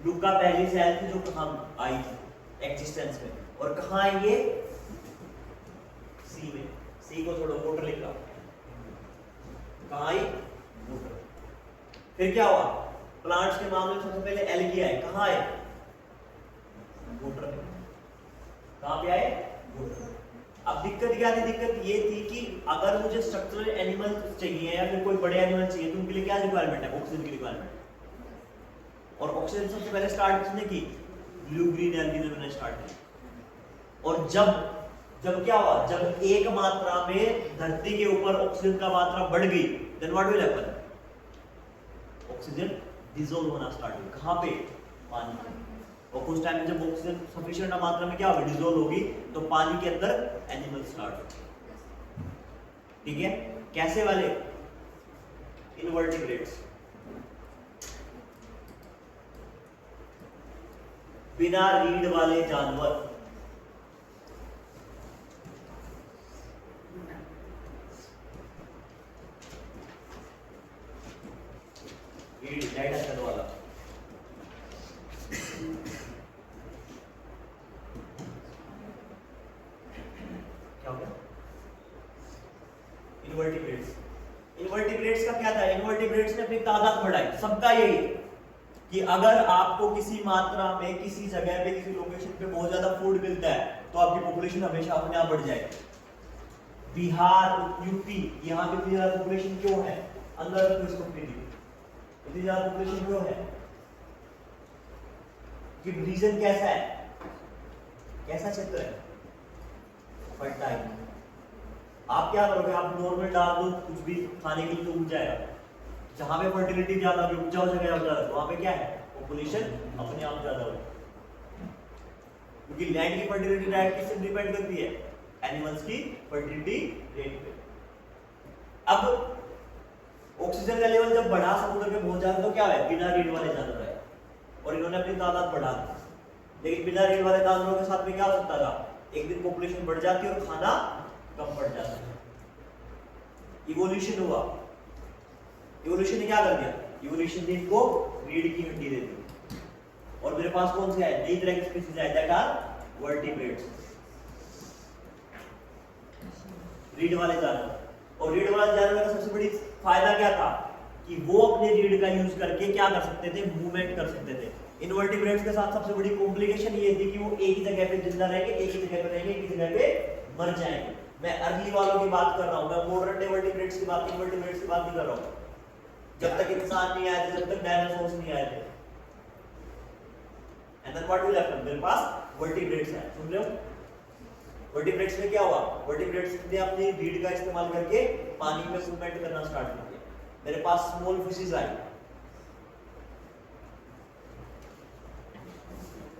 LUCA पहली सेल थी जो कहां आई थी एग्जिस्टेंस में, और कहां आई ये? सी में। सी को थोड़ा वोटर लिखा, कहां आई? वोटर। फिर क्या हुआ? प्लांट्स के मामले में सबसे पहले एल्गी आए, कहां आए? वोटर में। कहां पे आए? वोटर। अब दिक्कत क्या थी? दिक्कत ये थी कि अगर मुझे स्ट्रक्चरल एनिमल चाहिए या फिर कोई बड़े एनिमल चाहिए तो उनके लिए क्या रिक्वायरमेंट है? ऑक्सीजन की रिक्वायरमेंट। और ऑक्सीजन सबसे पहले स्टार्ट किसने की? ब्लू ग्रीन एल्गी ने मैंने स्टार्ट की। और जब क्या हुआ? जब एक मात्रा में धरती के ऊपर ऑक्सीजन का मात्रा बढ़ गई, then what will happen? Oxygen dissolve होना स्टार्ट हुई। कहां पे? पानी में। और कुछ टाइम में जब ऑक्सीजन सफिशिएंट मात्रा में क्या होगी? डिसॉल्व होगी, तो पानी के अंदर एनिमल स्टार्ट होंगे, ठीक है। कैसे वाले? इनवर्टिब्रेट्स, बिना रीढ़ वाले जानवर। रीढ़ वाला, क्या हो गया? इनवर्टिब्रेट्स। इनवर्टिब्रेट्स का क्या था? इनवर्टिब्रेट्स ने अपनी तादाद बढ़ाई। सबका यही है कि अगर आपको किसी मात्रा में किसी जगह पे किसी लोकेशन पे बहुत ज्यादा फूड मिलता है तो आपकी पॉपुलेशन हमेशा अपने आप बढ़ जाएगी। बिहार, यूपी, यहाँ पे इतनी ज्यादा पॉपुलेशन क्यों है? अंदर तो इसको इतनी ज्यादा पॉपुलेशन क्यों है? कि रीजन कैसा है? कैसा क्षेत्र है? फर्टाइल। आप क्या करोगे? आप नॉर्मल डाल दो कुछ भी खाने के लिए तो उग जाएगा। जहां पे फर्टिलिटी ज्यादा होगी, उपजाऊ जगह ज्यादा, वहां पे क्या है? पॉपुलेशन अपने आप ज्यादा होगी। क्योंकि लैंड की फर्टिलिटी रेट किस पे डिपेंड करती है? एनिमल्स की फर्टिलिटी रेट पे। अब ऑक्सीजन का लेवल जब बढ़ा समुद्र में पहुंच जाता तो क्या है? बिना रीढ़ वाले जानवर है, और इन्होंने अपनी तादाद बढ़ा दी। लेकिन बिना रीढ़ वाले जानवरों के साथ में क्या हो सकता था? एक दिन पॉपुलेशन बढ़ जाती और खाना कम पड़ जाता है। इवोल्यूशन हुआ। इवोल्यूशन ने क्या कर दिया? इवोल्यूशन ने इनको रीढ़ की हड्डी दे दी, और मेरे पास कौन से है? नई तरह की स्पीशीज है दैट आर वर्टिब्रेट्स, रीढ़ वाले जानवर। और रीढ़ वाले जानवर का सबसे बड़ी फायदा क्या था? कि वो अपने रीढ़ का यूज करके क्या कर सकते थे? मूवमेंट कर सकते थे। इनवर्टिब्रेट्स के साथ सबसे बड़ी कॉम्प्लिकेशन ये थी कि वो एक ही जगह पे जिंदा रहेंगे, एक ही जगह पे रहेंगे, एक ही जगह पे मर जाएंगे। मैं अर्ली वालों की बात कर रहा हूं, मैं मॉडर्न इनवर्टिब्रेट्स की बात, इनवर्टिब्रेट्स की बात नहीं कर रहा हूं। जब तक इंसान नहीं आए थे, जब तक डायनासोर्स नहीं आए थे। And then what will happen? मेरे पास वर्टिब्रेट्स है, सुन रहे हो? वर्टिब्रेट्स में क्या हुआ? वर्टिब्रेट्स ने अपनी रीढ़ का इस्तेमाल करके पानी में मूवमेंट करना स्टार्ट कर दिया। मेरे पास स्मॉल फिशेस आई,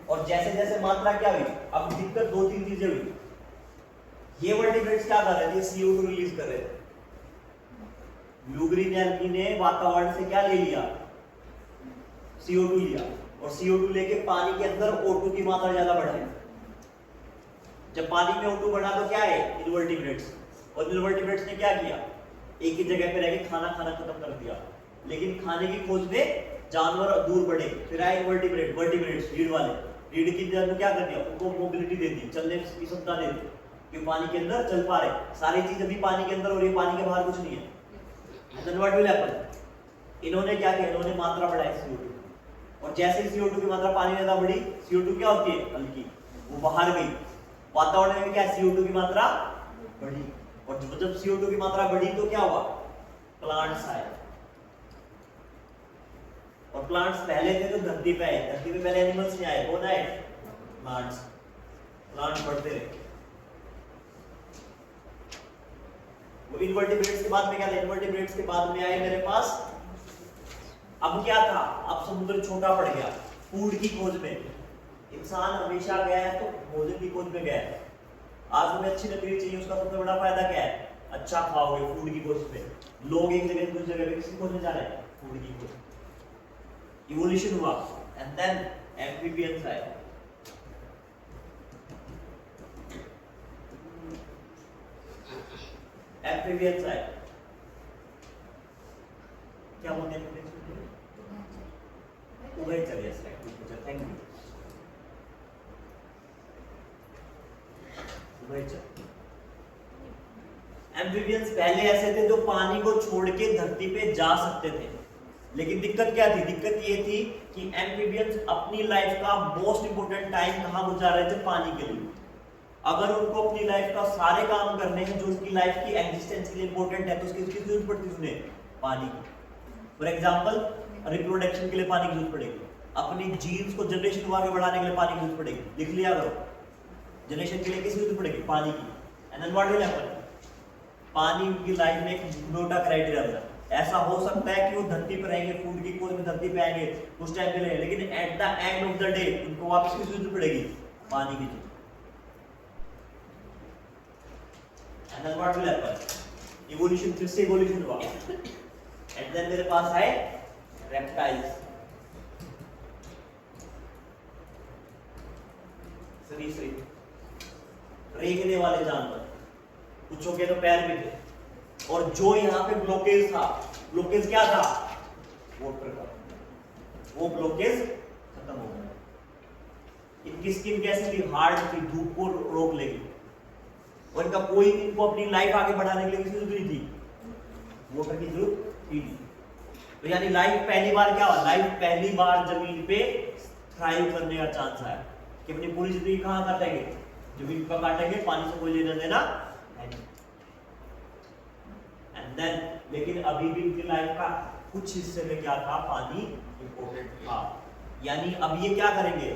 और जैसे जैसे मात्रा क्या हुई? अब दिक्कत दो तीन चीजें हुई। ये वर्टिब्रेट्स क्या कर रहे थे? CO2 रिलीज कर रहे थे। ब्लू ग्रीन एल्गी ने वातावरण से क्या ले लिया? CO2 लिया, और CO2 लेके पानी के अंदर O2 की मात्रा ज्यादा बढ़ाई। जब पानी में O2 बढ़ा तो क्या है? इनवर्टिब्रेट्स। और इनवर्टिब्रेट्स ने क्या किया? एक ही जगह पे रह के खाना खत्म कर दिया। लेकिन खाने की खोज में जानवर दूर बढ़े, फिर आए वर्टिब्रेट्स, रीढ़ वाले। रीढ़ की जगह क्या कर दिया? उनको मोबिलिटी दे दी, चलने की क्षमता दे दी, कि पानी के अंदर चल पा रहे। सारी चीज अभी पानी के अंदर, और ये पानी के बाहर कुछ नहीं है। Then what will happen? इन्होंने क्या किया? इन्होंने मात्रा बढ़ाई CO2, और जैसे ही CO2 की मात्रा पानी में ज्यादा बढ़ी, CO2 क्या होती है? हल्की, वो बाहर गई। वातावरण में क्या? CO2 की मात्रा बढ़ी, और जब CO2 की मात्रा बढ़ी तो क्या हुआ? प्लांट्स आए, और और प्लांट्स पहले थे तो धरती पे आए, धरती पे पहले एनिमल्स नहीं आए, कौन आए? प्लांट्स। प्लांट बढ़ते रहे। वो इनवर्टिब्रेट्स के बाद में क्या था? इनवर्टिब्रेट्स के बाद में आए मेरे पास, अब क्या था? अब समुद्र छोटा पड़ गया फूड की खोज में। इंसान हमेशा गया है तो भोजन की खोज में गया है। आज हमें अच्छी लकड़ी चाहिए, उसका सबसे बड़ा फायदा क्या है? अच्छा खाओगे, फूड की खोज में। लोग एक जगह से दूसरी जगह पे किसकी खोज में जा रहे हैं? फूड की खोज। इवोल्यूशन हुआ एंड देन एम्फीबियंस आए। एम्फीबियंस आए, क्या बोलते हैं? उभयचर। Yes right, thank you. उभयचर। एम्फीबियंस पहले ऐसे थे जो पानी को छोड़ के धरती पे जा सकते थे, लेकिन दिक्कत क्या थी? दिक्कत ये थी कि एम्फीबियंस अपनी लाइफ का मोस्ट इंपोर्टेंट टाइम कहाँ गुजार रहे थे? पानी के लिए। अगर उनको अपनी लाइफ का सारे काम करने हैं जो उनकी लाइफ की एग्जिस्टेंस के लिए इंपॉर्टेंट है, तो उसकी जरूरत पड़ती है उन्हें पानी की। फॉर एग्जाम्पल, रिप्रोडक्शन के लिए पानी की जरूरत पड़ेगी, अपनी जीन्स को जनरेशन आगे बढ़ाने के लिए पानी की जरूरत पड़ेगी। लिख लिया करो, जनरेशन के लिए किसकी जरूरत पड़ेगी? पानी की। And then what will happen? पानी की लाइफ में एक नोटा क्राइटेरिया होता है। ऐसा हो सकता है कि वो धरती पर रहेंगे, फूड की खोज में धरती पे आएंगे कुछ टाइम के लिए, लेकिन at the end of the day उनको वापस किसकी जरूरत पड़ेगी? पानी की। And then what will happen? Evolution, फिर से evolution हुआ। And then मेरे पास आए reptiles, सरीसृप, रेंगने वाले जानवर। पूछोगे तो पैर भी थे, और जो यहाँ पे ब्लॉकेज था, ब्लॉकेज क्या था? वाटर का। वो ब्लॉकेज खत्म हो गया। इनकी स्किन कैसी थी? हार्ड थी, धूप को रोक लेगी, और इनका कोई इनको अपनी लाइफ आगे बढ़ाने के लिए किसी जरूरत नहीं थी, वाटर की जरूरत थी नहीं। तो यानी लाइफ पहली बार क्या हुआ? लाइफ पहली बार जमीन पे थ्राइव करने का चांस आया कि अपनी पूरी जिंदगी कहाँ काटेंगे? जमीन पर काटेंगे, पानी से कोई लेना देना है नहीं। एंड देन लेकिन अभी भी इनकी लाइफ का कुछ हिस्से में क्या था? पानी इंपॉर्टेंट था। यानी अब ये क्या करेंगे?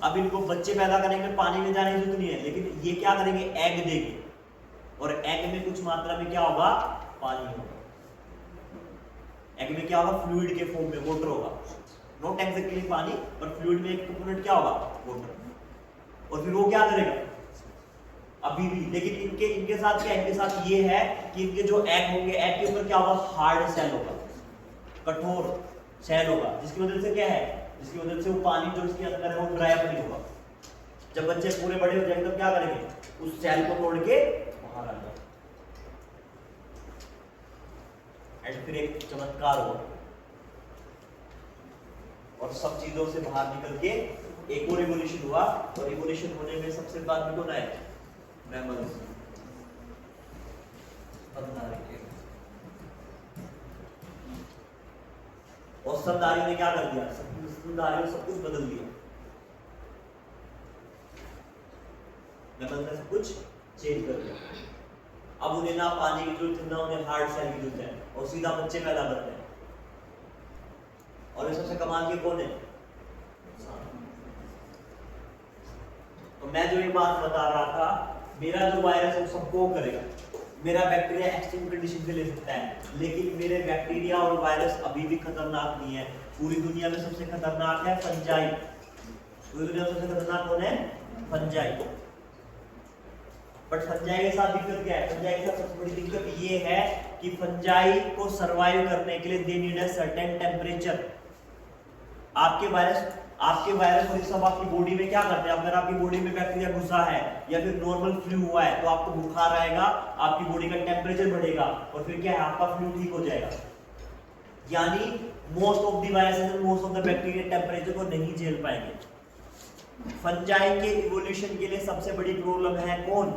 अब इनको बच्चे पैदा करेंगे, पानी में जाने की जरूरत नहीं है, लेकिन ये क्या करेंगे? एग देंगे, और एग में कुछ मात्रा में क्या होगा? पानी होगा। एग में क्या होगा? फ्लूइड के फॉर्म में वाटर होगा, नॉट एग्जैक्टली पानी, पर फ्लूइड में एक कंपोनेंट क्या होगा? वाटर। और फिर वो क्या करेगा? अभी भी, लेकिन इनके साथ क्या? इनके साथ ये है कि इनके जो एग होंगे, एग के ऊपर क्या होगा? हार्ड सेल होगा, कठोर सेल होगा, जिसकी वजह से क्या है? जिसकी वजह से वो पानी जो इसके अंदर है वो ड्राई अप नहीं होगा। जब बच्चे पूरे बड़े हो जाएंगे तब क्या करेंगे? उस सेल को तोड़ के बाहर आ जाएंगे, एंड फिर एक चमत्कार हुआ, और सब चीजों से बाहर निकल के एक और इवोल्यूशन हुआ। और इवोल्यूशन होने में सबसे बाद में कौन आए? मैमल्स। और स्तनधारी ने क्या कर दिया? स्तनधारी ने सब कुछ बदल दिया। मैमल्स ने सब कुछ चेंज कर दिया। अब उन्हें ना पानी की जरूरत है, ना उन्हें हार्ड सेल की जरूरत है, और सीधा बच्चे पैदा करते हैं। और ये सबसे कमाल के कौन है? तो मैं जो ये बात बता रहा था, मेरा जो वायरस है वो सबको करेगा। मेरा बैक्टीरिया एक्सट्रीम कंडीशन से ले सकता है, लेकिन मेरे बैक्टीरिया और वायरस अभी भी खतरनाक नहीं है। पूरी दुनिया में सबसे खतरनाक है फंजाई। पूरी दुनिया में सबसे खतरनाक कौन है? फंजाई। बट फंजाई के साथ दिक्कत क्या है? फंजाई के साथ सबसे बड़ी दिक्कत ये है कि फंजाई को सरवाइव करने के लिए they need a certain temperature. आपके वायरस और सब आपकी बॉडी में क्या करते हैं? अगर आपकी बॉडी में बैक्टीरिया घुसा है या फिर नॉर्मल फ्लू हुआ है, तो आपको बुखार आएगा, आपकी बॉडी का टेम्परेचर बढ़ेगा, और फिर क्या है? आपका फ्लू ठीक हो जाएगा। यानी most of the viruses and most of the bacteria temperature को नहीं झेल पाएंगे। फंजाई के इवोल्यूशन के लिए सबसे बड़ी प्रॉब्लम है कौन?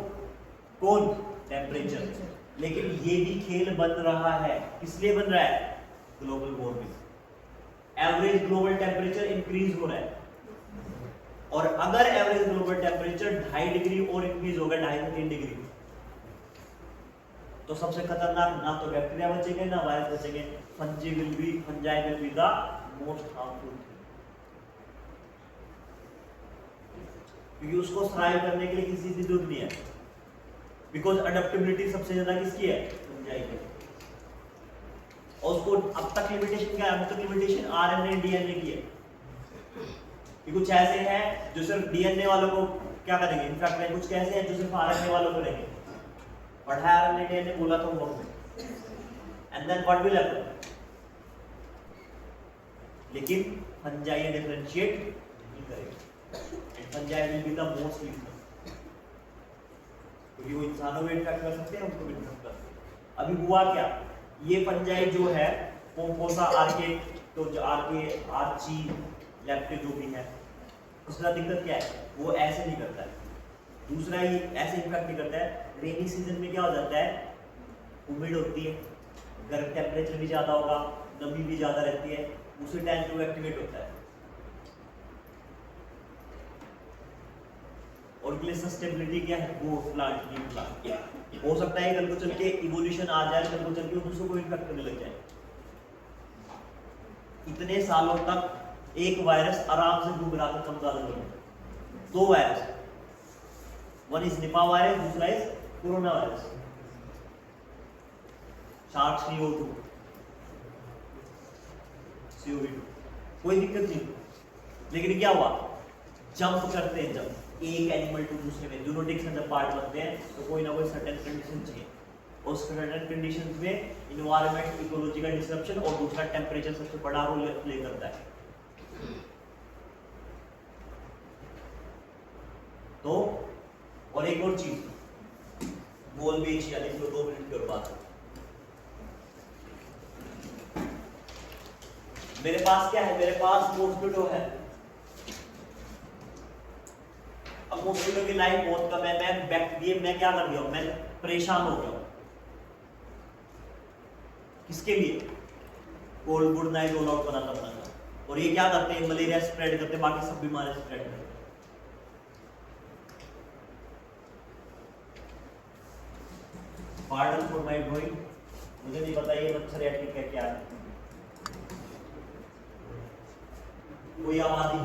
टेम्परेचर। लेकिन ये भी खेल बन रहा है। किस लिए बन रहा है? Global warming. Average global temperature increase हो रहा है, और अगर एवरेज ग्लोबल टेम्परेचर 2.5 डिग्री और इंक्रीज होगा, 2.5 से 3 डिग्री, तो सबसे खतरनाक ना तो बैक्टीरिया बचेंगे ना वायरस बचेंगे, fungi will be the most harmful थी, क्योंकि उसको सर्वाइव करने के लिए किसी चीज की जरूरत नहीं है, बिकॉज अडेप्टेबिलिटी सबसे ज्यादा किसकी है, फंजाई की। और उसको अब तक लिमिटेशन क्या है, अब तक लिमिटेशन आरएनए डीएनए की है, कि कुछ ऐसे हैं जो सिर्फ डीएनए वालों को क्या करेंगे, इनफैक्ट में कुछ कैसे हैं जो सिर्फ आरएनए वालों को करेंगे, पढ़ा आरएनए डीएनए बोला तो होमवर्क में, and then what will happen, लेकिन फंजाई डिफरेंशिएट नहीं करेगा, and fungi will be the most useful, क्योंकि वो इंसानों में इन्फेक्ट कर सकते हैं, उनको भी इन्फेक्ट कर सकते हैं। अभी हुआ क्या, ये फंजाई जो है पोम्पोसा आर्के, तो जो आर्ची लेप्टे जो भी है, उसका दिक्कत क्या है, वो ऐसे नहीं करता है, दूसरा ही ऐसे इन्फेक्ट नहीं करता है। रेनी सीजन में क्या हो जाता है, उमिड होती है, गर्म टेम्परेचर भी ज़्यादा होगा, नमी भी ज़्यादा रहती है, उसी टाइम पे वो एक्टिवेट होता है, और उनके लिए सस्टेबिलिटी क्या है, वो प्लांट लीव प्लांट, हो सकता है कल को चल के इवोल्यूशन आ जाए, कल को चल के दूसरों को इन्फेक्ट करने लग जाए। इतने सालों तक एक वायरस आराम से घूम रहा था कम ज्यादा में, दो virus, one is Nipah virus, दूसरा इज कोरोना वायरस, SARS-CoV-2, कोई दिक्कत नहीं, लेकिन क्या हुआ, जंप करते हैं, जब एक एनिमल टू दूसरे में जूनोटिक्स में जब पार्ट बनते हैं तो कोई ना कोई सर्टेन कंडीशन चाहिए, और सर्टेन कंडीशंस में इन्वायरमेंट, इकोलॉजिकल डिसरप्शन और दूसरा टेम्परेचर सबसे बड़ा रोल प्ले करता है। तो और एक और चीज बोल भी यानी 2 मिनट की और बात है, मेरे पास क्या है, मेरे पास मॉस्किटो है, अब मॉस्किटो की लाइफ बहुत कम है, मैं क्या कर गया हूं, मैं परेशान हो गया हूं, किसके लिए, cold good night roll out बनाता, और ये क्या करते हैं, मलेरिया स्प्रेड करते हैं, बाकी सब बीमारियां स्प्रेड करते हैं। पार्डन फॉर माय ड्राइंग, मुझे नहीं पता ये मच्छर एटिक है क्या है, कोई आबादी,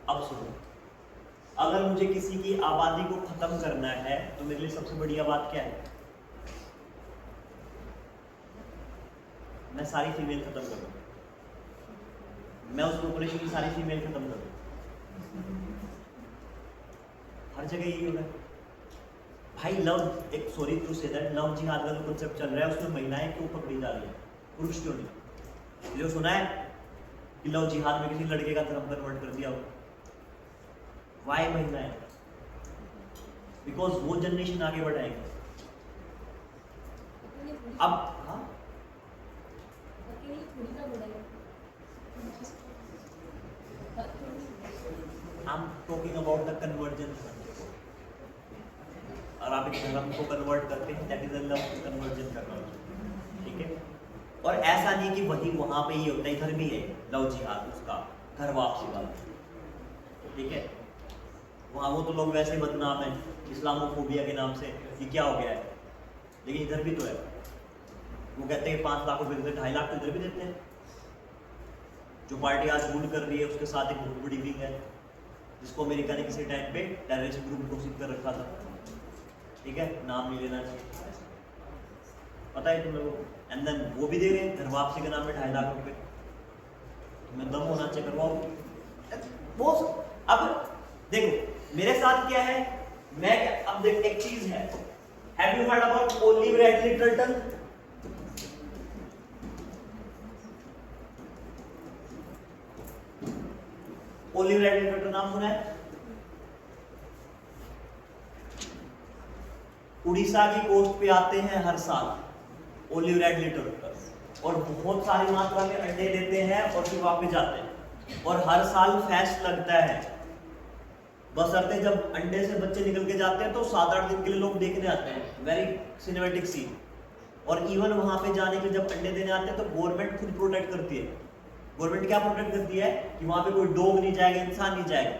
अब सुनो, अगर मुझे किसी की आबादी को खत्म करना है तो मेरे लिए सबसे बढ़िया बात क्या है, मैं सारी फीमेल खत्म कर दूं, मैं उस पॉपुलेशन की सारी फीमेल खत्म कर दूं, हर जगह यही होगा भाई। टू से दैट लव जिहाद का जो कांसेप्ट चल रहा है उसमें महिलाएं क्यों पकड़ी जा रही है, पुरुष क्यों नहीं, जो सुना है कि लव जिहाद में किसी लड़के का धर्म कन्वर्ट कर दिया हो, वाई महिलाएं, बिकॉज वो जनरेशन आगे बढ़ाएंगे। अब हाँ I'm talking about the convergence, और आप एक धर्म को कन्वर्ट करते हैं, that is a love conversion करना, ठीक है। और ऐसा नहीं कि वही वहां पे ही होता है, इधर भी है लव जिहाद, उसका घर वापसी वाला, ठीक है। वहाँ वो तो लोग वैसे बदनाम है इस्लामोफोबिया के नाम से कि क्या हो गया है, लेकिन इधर भी तो है, वो कहते हैं 5 लाख रुपए देते, 2.5 लाख तो इधर भी देते हैं। जो पार्टी आज रूल कर रही है उसके साथ एक बहुत बड़ी विंग है जिसको अमेरिका ने किसी टाइम पे टेररिस्ट ग्रुप घोषित कर रखा था, ठीक है, नाम नहीं लेना चाहिए, पता है तुम लोगों को। एंड देन वो भी दे रहे हैं घर वापसी के नाम पे 2.5 लाख रुपए, तुम्हें दम होना चाहिए, करवाओ वो। अब देखो मेरे साथ क्या है, मैं अब देख एक चीज है, have you heard about olive ridley turtle? Olive ridley turtle नाम सुना है? उड़ीसा की कोस्ट पे आते हैं हर साल ओलिव रेडली टर्टल, और बहुत सारी मात्रा में अंडे देते हैं और फिर वापस जाते हैं, और हर साल फेस्ट लगता है। बस आते जब अंडे से बच्चे निकल के जाते हैं तो 7-8 दिन के लिए लोग देखने आते हैं, वेरी सिनेमैटिक सीन। और इवन वहां पे जाने के जब अंडे देने आते हैं तो गवर्नमेंट खुद प्रोटेक्ट करती है। गवर्नमेंट क्या प्रोटेक्ट करती है कि वहां पे कोई डॉग नहीं जाएगा, इंसान नहीं जाएगा,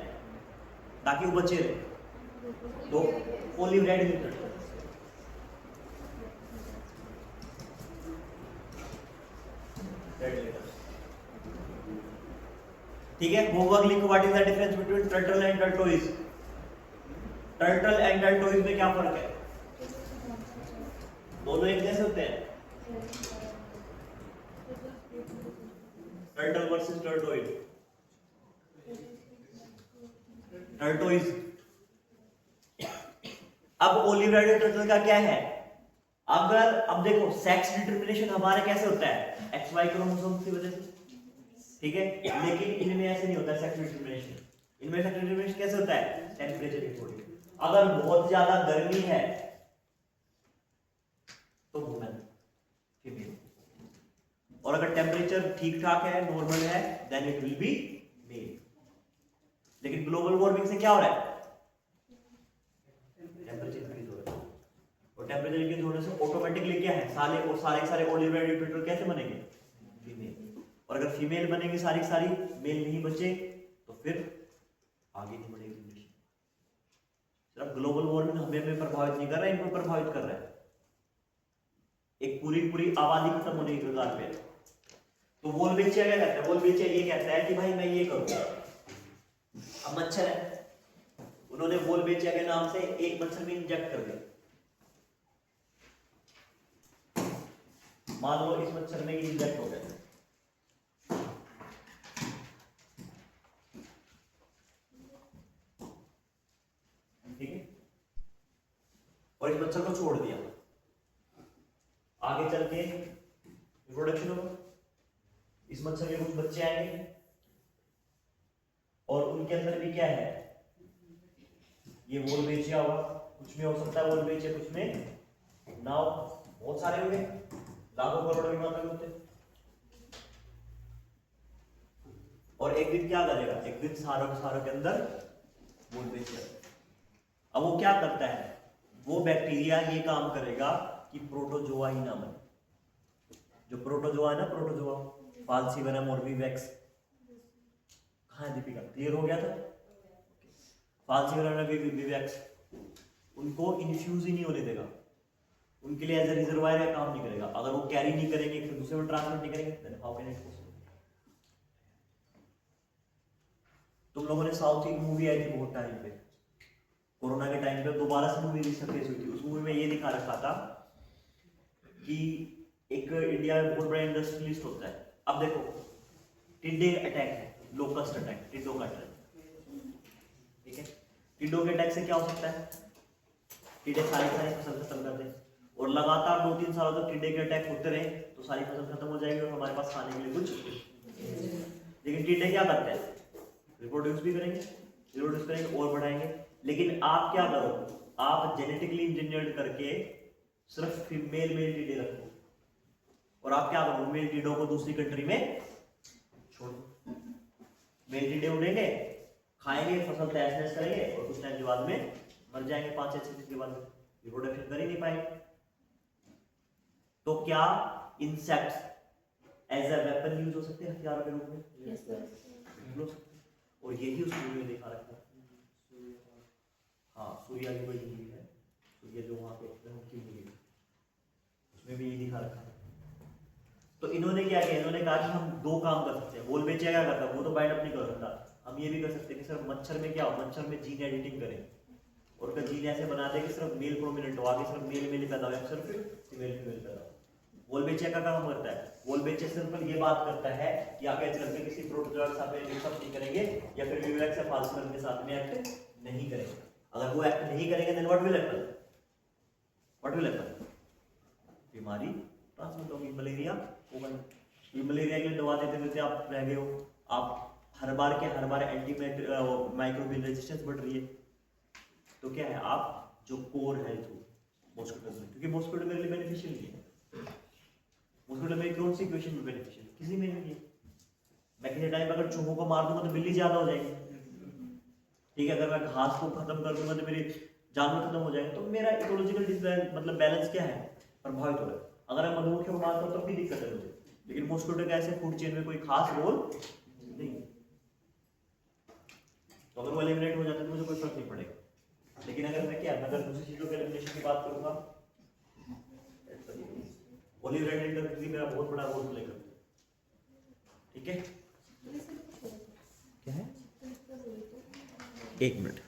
ताकि वो बचे रहे। तो ओलिव रेड लिक्विड, ठीक है। होमवर्क लिखो, what is the difference between turtle and tortoise. Turtle and tortoise में क्या फर्क है? दोनों एक जैसे होते हैं। Turtle versus tortoise. टर्टोइज, अब ओलिव रेड टर्टल का क्या है? अगर अब देखो सेक्स डिटरमिनेशन हमारे कैसे होता है? एक्स वाई क्रोमोसोम की वजह से, ठीक है। लेकिन इनमें ऐसे नहीं होता सेक्स डिटरमिनेशन। इनमें सेक्स डिटरमिनेशन कैसे होता है? टेम्परेचर के अकॉर्डिंग। अगर बहुत ज्यादा गर्मी है तो वुमेन, फीमेल, और अगर टेम्परेचर ठीक ठाक है, नॉर्मल है, then it will be male. लेकिन ग्लोबल वार्मिंग से क्या हो रहा है? टेम्परेचर इंक्रीज हो रहा है, और टेम्परेचर इंक्रीज होने से ऑटोमेटिकली क्या है, सारे ओलिव रेड टर्टल कैसे बनेंगे? फीमेल। और अगर फीमेल बनेंगे सारी मेल नहीं बचे तो फिर आगे नहीं बढ़ेगी जनरेशन। सिर्फ ग्लोबल वार्मिंग हमें प्रभावित नहीं कर रहा है, इनको प्रभावित कर रहा है। एक पूरी आबादी खत्म होने की कगार पे। तो वोल्वेचिया क्या कहता है? वोल्वेचिया ये कहता है कि भाई मैं ये करूंगा। अब मच्छर है, उन्होंने वोल्वेचिया के नाम से एक मच्छर में इंजेक्ट कर दिया। मान लो इस मच्छर में इंजेक्ट हो गया, ठीक है, और इस मच्छर को छोड़ दिया। आगे चल के रिप्रोडक्शन होगा, इस मच्छर के कुछ बच्चे आएंगे और उनके अंदर भी क्या है, ये वोल्वेचिया होगा। कुछ में हो सकता है वोल्वेचिया, कुछ में ना हो। बहुत सारे होंगे, लाखों करोड़ों की मात्रा में होते हैं। और एक दिन क्या करेगा? एक दिन सारों के अंदर वोल्वेचिया। अब वो क्या करता है? वो बैक्टीरिया ये काम करेगा कि प्रोटोजोआ ही ना बने। जो प्रोटोजोआ है ना, प्रोटोजोआ, फाल्सीवरम और विवैक्स, कहाँ है दीपिका? क्लियर हो गया था? फाल्सीवरम और विवैक्स, उनको इन्फ्यूज ही नहीं होने देगा। उनके लिए एज ए रिजर्वायर का काम नहीं करेगा। अगर वो कैरी नहीं करेंगे, फिर दूसरे में ट्रांसमिट नहीं करेंगे, then how can it possible? तुम लोगों ने साउथ की मूवी आई थी बहुत टाइम पे, कोरोना के टाइम पे दोबारा से मूवी रिसर्फेस हुई थी। उस मूवी में ये दिखा रखा था कि एक इंडिया में बहुत बड़ा इंडस्ट्रियलिस्ट होता है। अब देखो टिड्डे अटैक है, लोकस्ट अटैक, टिड्डों का अटैक, ठीक है। टिड्डों के अटैक से क्या हो सकता है? टिड्डे सारी फसल खत्म कर दें, और लगातार 2-3 सालों तक टिड्डे के अटैक होते रहे तो सारी फसल खत्म हो जाएगी और हमारे पास खाने के लिए कुछ। लेकिन टिड्डे क्या करते हैं? रिप्रोड्यूस भी करेंगे, रिप्रोड्यूस करेंगे और बढ़ाएंगे। लेकिन आप क्या करो? आप जेनेटिकली इंजीनियर्ड करके सिर्फ फीमेल मेल टिड्डे रखो, और आप क्या करो? मेल टिड्डों को दूसरी कंट्री में छोड़ दो। मेल टिड्डे उड़ेंगे, खाएंगे, फसल तहस नहस करेंगे, और कुछ टाइम के बाद में मर जाएंगे। 5-6 दिन के बाद रिप्रोडक्शन कर ही नहीं पाएंगे। तो क्या insects as a weapon use हो सकते हैं, हथियार के रूप में? Yes sir. और यही उस मूवी में दिखा रखा है। हाँ, सूर्या की कोई मूवी है, सूर्या जो वहां पे की मूवी है, उसमें भी ये दिखा रखा है। तो इन्होंने क्या किया? इन्होंने कहा कि हम 2 काम कर सकते हैं। वोल्वेचिया क्या करता है? वो तो बाइंड अप नहीं कर सकता। हम ये भी कर सकते हैं कि सिर्फ मच्छर में क्या हो, मच्छर में जीन एडिटिंग करें और उसका जीन ऐसे बना दे कि सिर्फ मेल प्रोमिनेंट हो, आगे सिर्फ मेल मेल पैदा हो, सिर्फ फीमेल फीमेल पैदा हो। वोल्वेचिया का काम करता है। वोल्वेचिया सिंपल ये बात करता है कि आप ऐसे करके किसी प्रोटोजोआ के साथ में मिक्सअप नहीं करेंगे, या फिर विवैक्स या फाल्सीवरम के साथ में एक्ट नहीं करेंगे। अगर वो एक्ट नहीं करेंगे then what will happen? What will happen? बीमारी ट्रांसमिट होगी, मलेरिया होगा। ये मलेरिया के लिए दवा देते देते आप रह गए हो, आप हर बार एंटी माइक्रोबियल रेजिस्टेंस बढ़ रही है। तो क्या है, आप जो कोर हेल्थ हो मॉस्किटो में, क्योंकि मॉस्किटो मेरे लिए बेनिफिशियल नहीं है। मॉस्किटो मेरी कौन सी इक्वेशन में बेनिफिशियल? किसी में नहीं है। मैं किसी टाइम अगर चूहों को मार दूंगा तो बिल्ली ज्यादा हो जाएगी, ठीक है। अगर मैं घास को खत्म कर दूंगा तो मेरे जानवर खत्म हो जाएंगे। तो मेरा इकोलॉजिकल मतलब बैलेंस क्या है? प्रभावित हो रहा है। अगर मैं मधुमक्खियों को मारता हूँ तो भी दिक्कत है मुझे, लेकिन मॉस्किटो का ऐसे फूड चेन में कोई खास रोल नहीं। तो अगर वो एलिमिनेट हो जाता है तो मुझे कोई फर्क नहीं पड़ेगा। लेकिन अगर मैं दूसरी चीजों के एलिमिनेशन की बात करूंगा, ओलिव इंटरप्रेटी मेरा बहुत बड़ा रोल प्ले करता है। ठीक है, क्या है, एक मिनट।